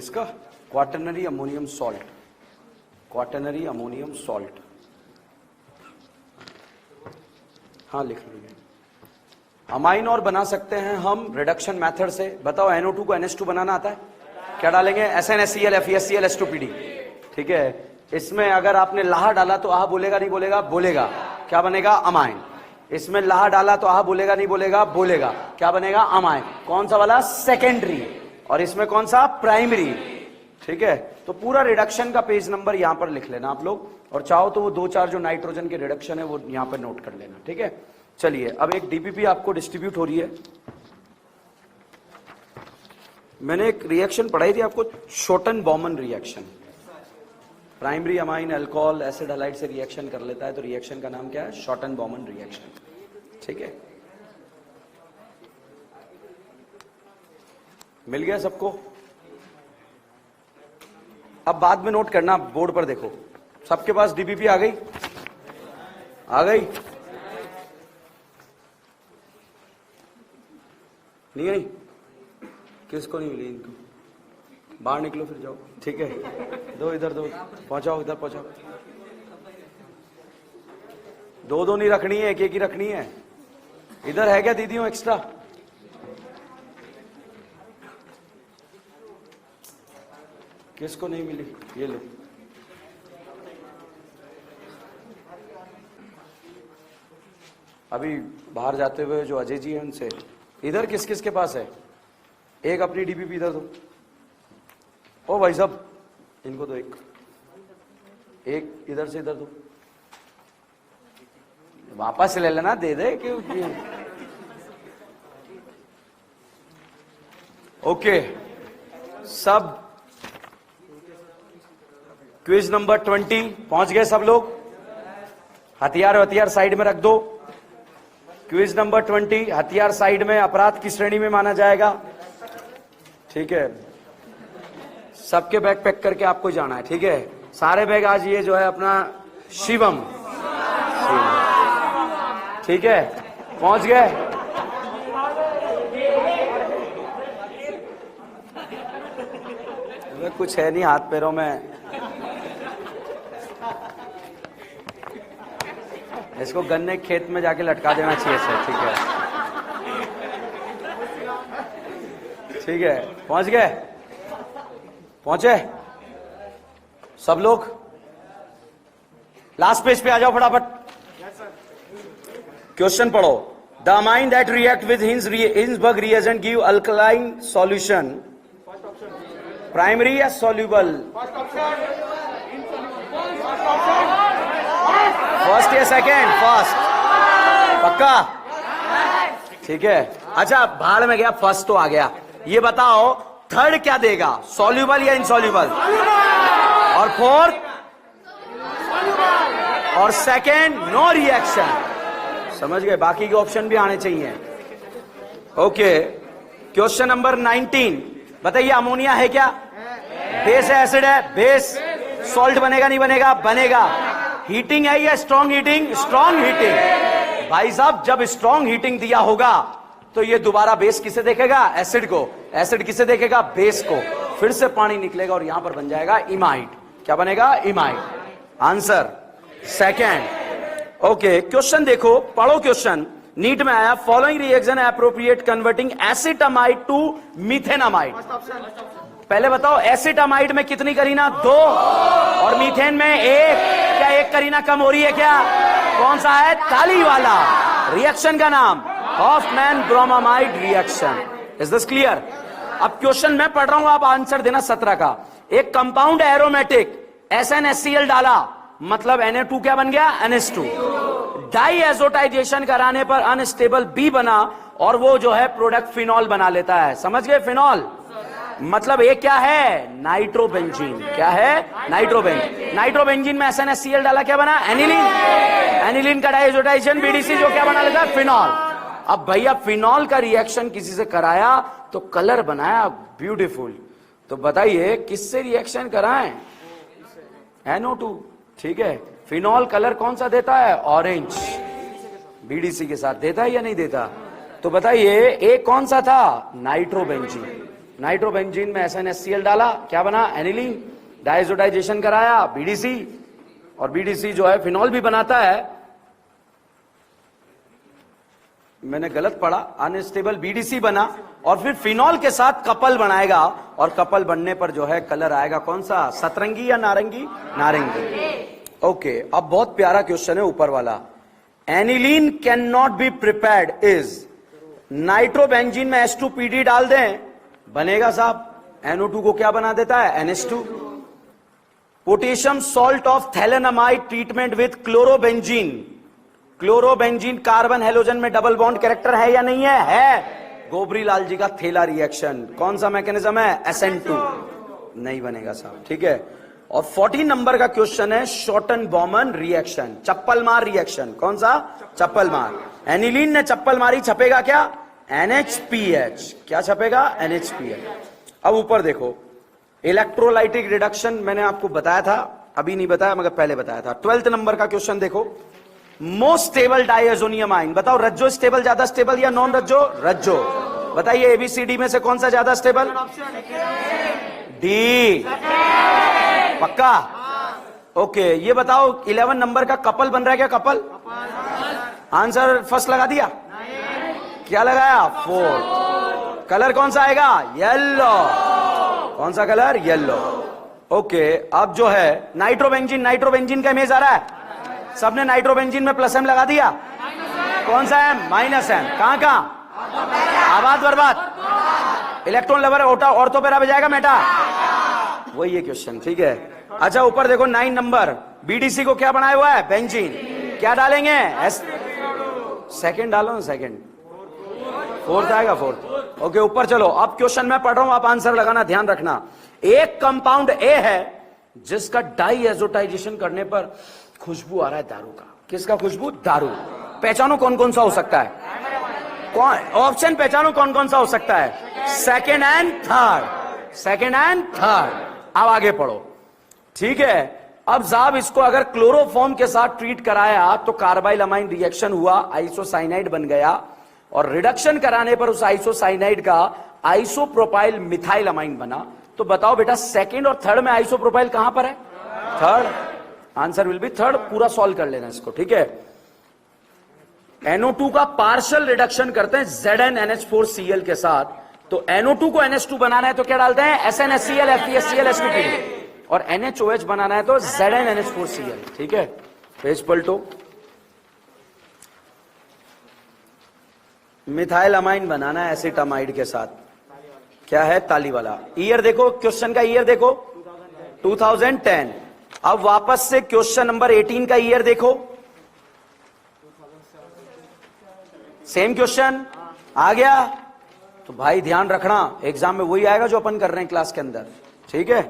किसका? Quaternary ammonium salt, quaternary ammonium salt, हाँ लिख लीजिए। अमाइन और बना सकते हैं हम रिडक्शन मेथड से। बताओ NO2 को NH2 बनाना आता है? क्या डालेंगे? SnHCl FeSCl H2PD। ठीक है, इसमें अगर आपने लाहा डाला तो आह बोलेगा नहीं बोलेगा? बोलेगा। क्या बनेगा? अमाइन। इसमें लाहा डाला तो आह बोलेगा नहीं बोलेगा? बोलेगा। क्या बनेगा? अमाइन। कौन सा वाला? सेकेंडरी। और इसमें कौन सा? प्राइमरी। ठीक है, तो पूरा रिडक्शन का पेज नंबर यहां पर लिख लेना आप लोग, और चाहो तो वो 2-4 जो नाइट्रोजन के रिडक्शन है वो यहां पर नोट कर लेना। ठीक है, चलिए अब एक डीपीपी आपको डिस्ट्रीब्यूट हो रही है। मैंने एक रिएक्शन पढ़ाई थी आपको, shorten-Bowman reaction. Primary amine alcohol acid halide से रिएक्शन कर लेता है, तो रिएक्शन का नाम क्या है? Shorten-Bowman reaction. ठीक है, मिल गया सबको? अब बाद में नोट करना, बोर्ड पर देखो। सबके पास डीपीपी आ गई? आ गई? नहीं आई? किसको नहीं मिली? इनको बाहर निकलो फिर जाओ। ठीक है, दो इधर, दो पहुंचाओ, इधर पहुंचाओ। दो नहीं रखनी है, एक ही रखनी है। इधर है क्या दीदियों एक्स्ट्रा? किसको नहीं मिली? ये लो। अभी बाहर जाते हुए जो अजय जी हैं उनसे, इधर किस किस के पास है? एक अपनी डीपीपी इधर दो। ओ भाई साहब, इनको दो। एक इधर से इधर दो। वापस ले लेना, दे दे क्यों? ओके, सब क्विज नंबर 20 पहुंच गए सब लोग? हथियार साइड में रख दो। क्विज नंबर 20, हथियार साइड में, अपराध की श्रेणी में माना जाएगा। ठीक है, सबके बैग पैक करके आपको जाना है। ठीक है, सारे बैग आज ये जो है अपना शिवम। ठीक है, पहुंच गए? कुछ है नहीं हाथ पैरों में, इसको गन्ने खेत में जाके लटका देना चाहिए सर। ठीक है, ठीक है, पहुंच गए? पहुंचे सब लोग? लास्ट पेज पे आ जाओ फटाफट। क्वेश्चन पढ़ो। The amine that react with Hinsberg reagent give alkaline solution. Primary या सॉल्यूबल? फर्स्ट या सेकेंड? फर्स्ट। पक्का? ठीक है, अच्छा भाड़ में गया, फर्स्ट तो आ गया। ये बताओ थर्ड क्या देगा? सॉल्यूबल या इनसॉल्यूबल? और फोर्थ? और सेकेंड? No reaction. समझ गए? बाकी के ऑप्शन भी आने चाहिए। ओके, क्वेश्चन नंबर 19 बताइए, अमोनिया है क्या? बेस है, एसिड है? बेस। सॉल्ट बनेगा नहीं बनेगा? बनेगा। हीटिंग है या स्ट्रॉन्ग हीटिंग? Strong heating. भाई साहब, जब स्ट्रॉन्ग हीटिंग दिया होगा तो ये दोबारा बेस किसे देखेगा? एसिड को। एसिड किसे देखेगा? बेस को। फिर से पानी निकलेगा और यहां पर बन जाएगा इमाइड। क्या बनेगा? Imide. Answer second. Okay, question देखो, पढ़ो क्वेश्चन। नीट में आया, following reaction appropriate converting acetamide to methanamide. पहले बताओ, एसिटामाइड में कितनी करीना? 2, और मीथेन में 1। क्या एक करीना कम हो रही है क्या? कौन सा है? ताली वाला। रिएक्शन का नाम Hoffmann bromamide reaction. Is this clear? अब क्वेश्चन मैं पढ़ रहा हूं, आप आंसर देना 17 का। एक कंपाउंड एरोमेटिक SnHCl डाला, मतलब Na2 क्या बन गया? NH2। डाई एजोटाइजेशन कराने पर अनस्टेबल B बना, और वो जो है प्रोडक्ट फिनॉल बना लेता है। समझ गए? फिनॉल मतलब ये क्या है? नाइट्रोबेंजीन। क्या है? नाइट्रोबेंजीन। नाइट्रोबेंजीन में SnHCl डाला, क्या बना? एनिलीन। एनिलीन का डाइएजोटाइजेशन BDC जो क्या बना लेता है? फिनॉल। अब भैया फिनॉल का रिएक्शन किसी से कराया तो कलर बनाया ब्यूटीफुल। तो बताइए किससे रिएक्शन कराएं? NO2। ठीक है, फिनॉल कलर कौन सा देता है? ऑरेंज। BDC के साथ देता है या नहीं देता? तो बताइए एक कौन सा था? नाइट्रोबेंजीन। नाइट्रोबेंजीन में SnHCl डाला, क्या बना? एनिलीन। डायजोटाइजेशन कराया, BDC, और BDC जो है फिनॉल भी बनाता है। मैंने गलत पढ़ा, अनस्टेबल BDC बना और फिर फिनॉल के साथ कपल बनाएगा, और कपल बनने पर जो है कलर आएगा कौन सा? सतरंगी या नारंगी? नारंगी। ओके, अब बहुत प्यारा क्वेश्चन है ऊपर वाला। Aniline can not be prepared is, nitrobenzene में H2PD डाल दें, बनेगा साहब, NO2 को क्या बना देता है? NH2। Potassium salt of phthalimide treatment with chlorobenzene, chlorobenzene carbon halogen में डबल बॉन्ड कैरेक्टर है या नहीं है? है। गोबरी लाल जी का थेला रिएक्शन, कौन सा मैकेनिज्म है? SN2, नहीं बनेगा साहब, ठीक है। और 14 नंबर का क्वेश्चन है शॉर्टन बॉमन रिएक्शन, चप्पल मार रिएक्शन, कौन सा? चप्पल मार। एनिलीन ने चप्पल मारी, छपेगा क्या? NHPH, क्या छपेगा? NHPH। अब ऊपर देखो, इलेक्ट्रोलाइटिक रिडक्शन मैंने आपको बताया था, अभी नहीं बताया मगर पहले बताया था। 12 नंबर का क्वेश्चन देखो, मोस्ट स्टेबल डायजोनियम आइन, बताओ रज्जो स्टेबल, ज्यादा स्टेबल या नॉन रज्जो? रज्जो। बताइए ABCD में से कौन सा ज्यादा स्टेबल? डी, पक्का? ओके, ये बताओ 11 नंबर का कपल बन रहा है क्या? कपल आंसर फर्स्ट लगा दिया, क्या लगाया? फोर्थ। कलर कौन सा आएगा? येलो। कौन सा कलर? येलो। ओके, अब जो है नाइट्रोबेंजीन, नाइट्रोबेंजीन का इमेज आ रहा है, सबने नाइट्रोबेंजीन में प्लस M लगा दिया, कौन सा M? -M। कहां कहां? आबाद बर्बाद, इलेक्ट्रॉन लेवल ऑर्थो पे आ जाएगा मेटा, वही है क्वेश्चन, ठीक है। अच्छा, ऊपर देखो 9 नंबर, BDC को क्या बनाया हुआ है? बेंजीन। क्या डालेंगे? सेकंड डालो ना, सेकंड, फोर्थ आएगा, फोर्थ। ओके, ऊपर चलो, अब क्वेश्चन मैं पढ़ रहा हूं, आप आंसर लगाना, ध्यान रखना। एक कंपाउंड A है जिसका डाइएजोटाइजेशन करने पर खुशबू आ रहा है दारू का। किसका खुशबू? दारू। पहचानो कौन कौन सा हो सकता है? कौन? ऑप्शन पहचानो कौन कौन सा हो सकता है? Second and third, second and third. अब आगे पढ़ो, ठीक है। अब साहब इसको अगर क्लोरोफॉर्म के साथ ट्रीट कराया तो कार्बाइल अमाइन रिएक्शन हुआ, आइसोसाइनाइड बन गया, और रिडक्शन कराने पर उस आइसोसाइनाइड का आइसोप्रोपाइल मिथाइल अमाइन बना। तो बताओ बेटा, सेकेंड और थर्ड में आइसोप्रोपाइल कहां पर है? Third. Answer will be third. पूरा सॉल्व कर लेना इसको, ठीक है। NO2 का पार्शियल रिडक्शन करते हैं ZnNH4Cl के साथ, तो NO2 को NH2 बनाना है तो क्या डालते हैं? SnHCl, FeSCl, H2PD, और NaOH बनाना है तो ZnNH4Cl, ठीक है। पेज पलटो, मिथाइल अमाइन बनाना है एसिटामाइड के साथ, क्या है? ताली वाला। ईयर देखो, क्वेश्चन का ईयर देखो, 2010। अब वापस से क्वेश्चन नंबर 18 का ईयर देखो, सेम क्वेश्चन आ गया। तो भाई ध्यान रखना, एग्जाम में वही आएगा जो अपन कर रहे हैं क्लास के अंदर, ठीक है।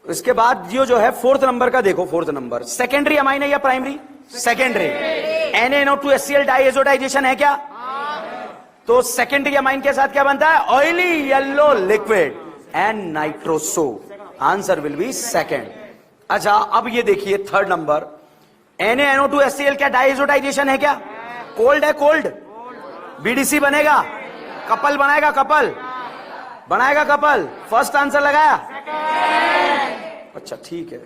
इसके बाद जो है 4th नंबर का देखो, 4th नंबर, सेकेंडरी अमाइन है या प्राइमरी? सेकेंडरी। NaNO2HCl डाइएजोटाइजेशन है क्या? तो सेकेंडरी अमाइन के साथ क्या बनता है? Oily yellow liquid and nitroso. Answer will be second. अच्छा, अब ये देखिए 3rd नंबर, NaNO2HCl क्या डाइएजोटाइजेशन है क्या? कोल्ड है, कोल्ड। BDC बनेगा, कपल बनाएगा, कपल बनाएगा, कपल। फर्स्ट आंसर लगाया, अच्छा ठीक है।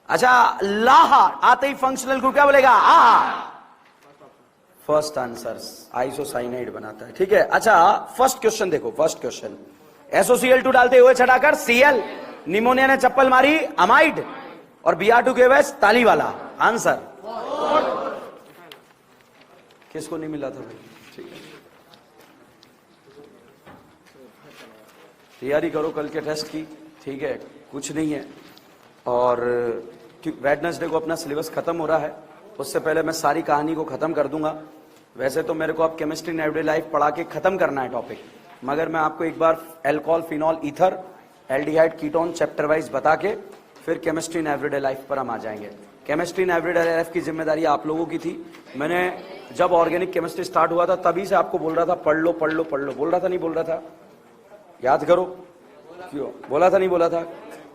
अच्छा, लाहा आते ही फंक्शनल ग्रुप क्या बोलेगा? आहा। फर्स्ट आंसर आइसोसाइनाइड बनाता है, ठीक है। अच्छा, फर्स्ट क्वेश्चन देखो, फर्स्ट क्वेश्चन, SOCl2 डालते हुए छटाकर Cl, निमोनिया ने चप्पल मारी, अमाइड, और Br2 के वैस ताली वाला। आंसर किसको नहीं मिला था भाई? ठीक है, तैयारी करो कल के टेस्ट की, ठीक है। कुछ नहीं है, और वेडनेसडे को अपना सिलेबस खत्म हो रहा है, उससे पहले मैं सारी कहानी को खत्म कर दूंगा। वैसे तो मेरे को अब केमिस्ट्री इन एवरीडे लाइफ पढ़ा के खत्म करना है टॉपिक, मगर मैं आपको एक बार alcohol, phenol, ether, aldehyde, ketone chapter wise बता के फिर केमिस्ट्री इन एवरीडे लाइफ पर हम आ जाएंगे। केमिस्ट्री इन एवरीडे लाइफ की जिम्मेदारी आप लोगों की थी। मैंने जब ऑर्गेनिक केमिस्ट्री स्टार्ट हुआ था तभी से आपको बोल रहा था पढ़ लो पढ़ लो पढ़ लो, बोल रहा था नहीं बोल रहा था? याद करो, क्यों बोला था नहीं बोला था?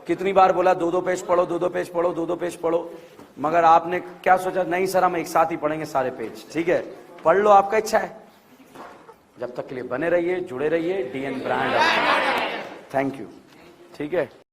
कितनी बार बोला 2-2 पेज पढ़ो, 2-2 पेज पढ़ो, 2-2 पेज पढ़ो, मगर आपने क्या सोचा? नहीं सर, हम एक साथ ही पढ़ेंगे सारे पेज, ठीक है। पढ़ लो, आपका इच्छा है। जब तक के लिए बने रहिए, जुड़े रहिए, DN ब्रांड। Thank you. ठीक है।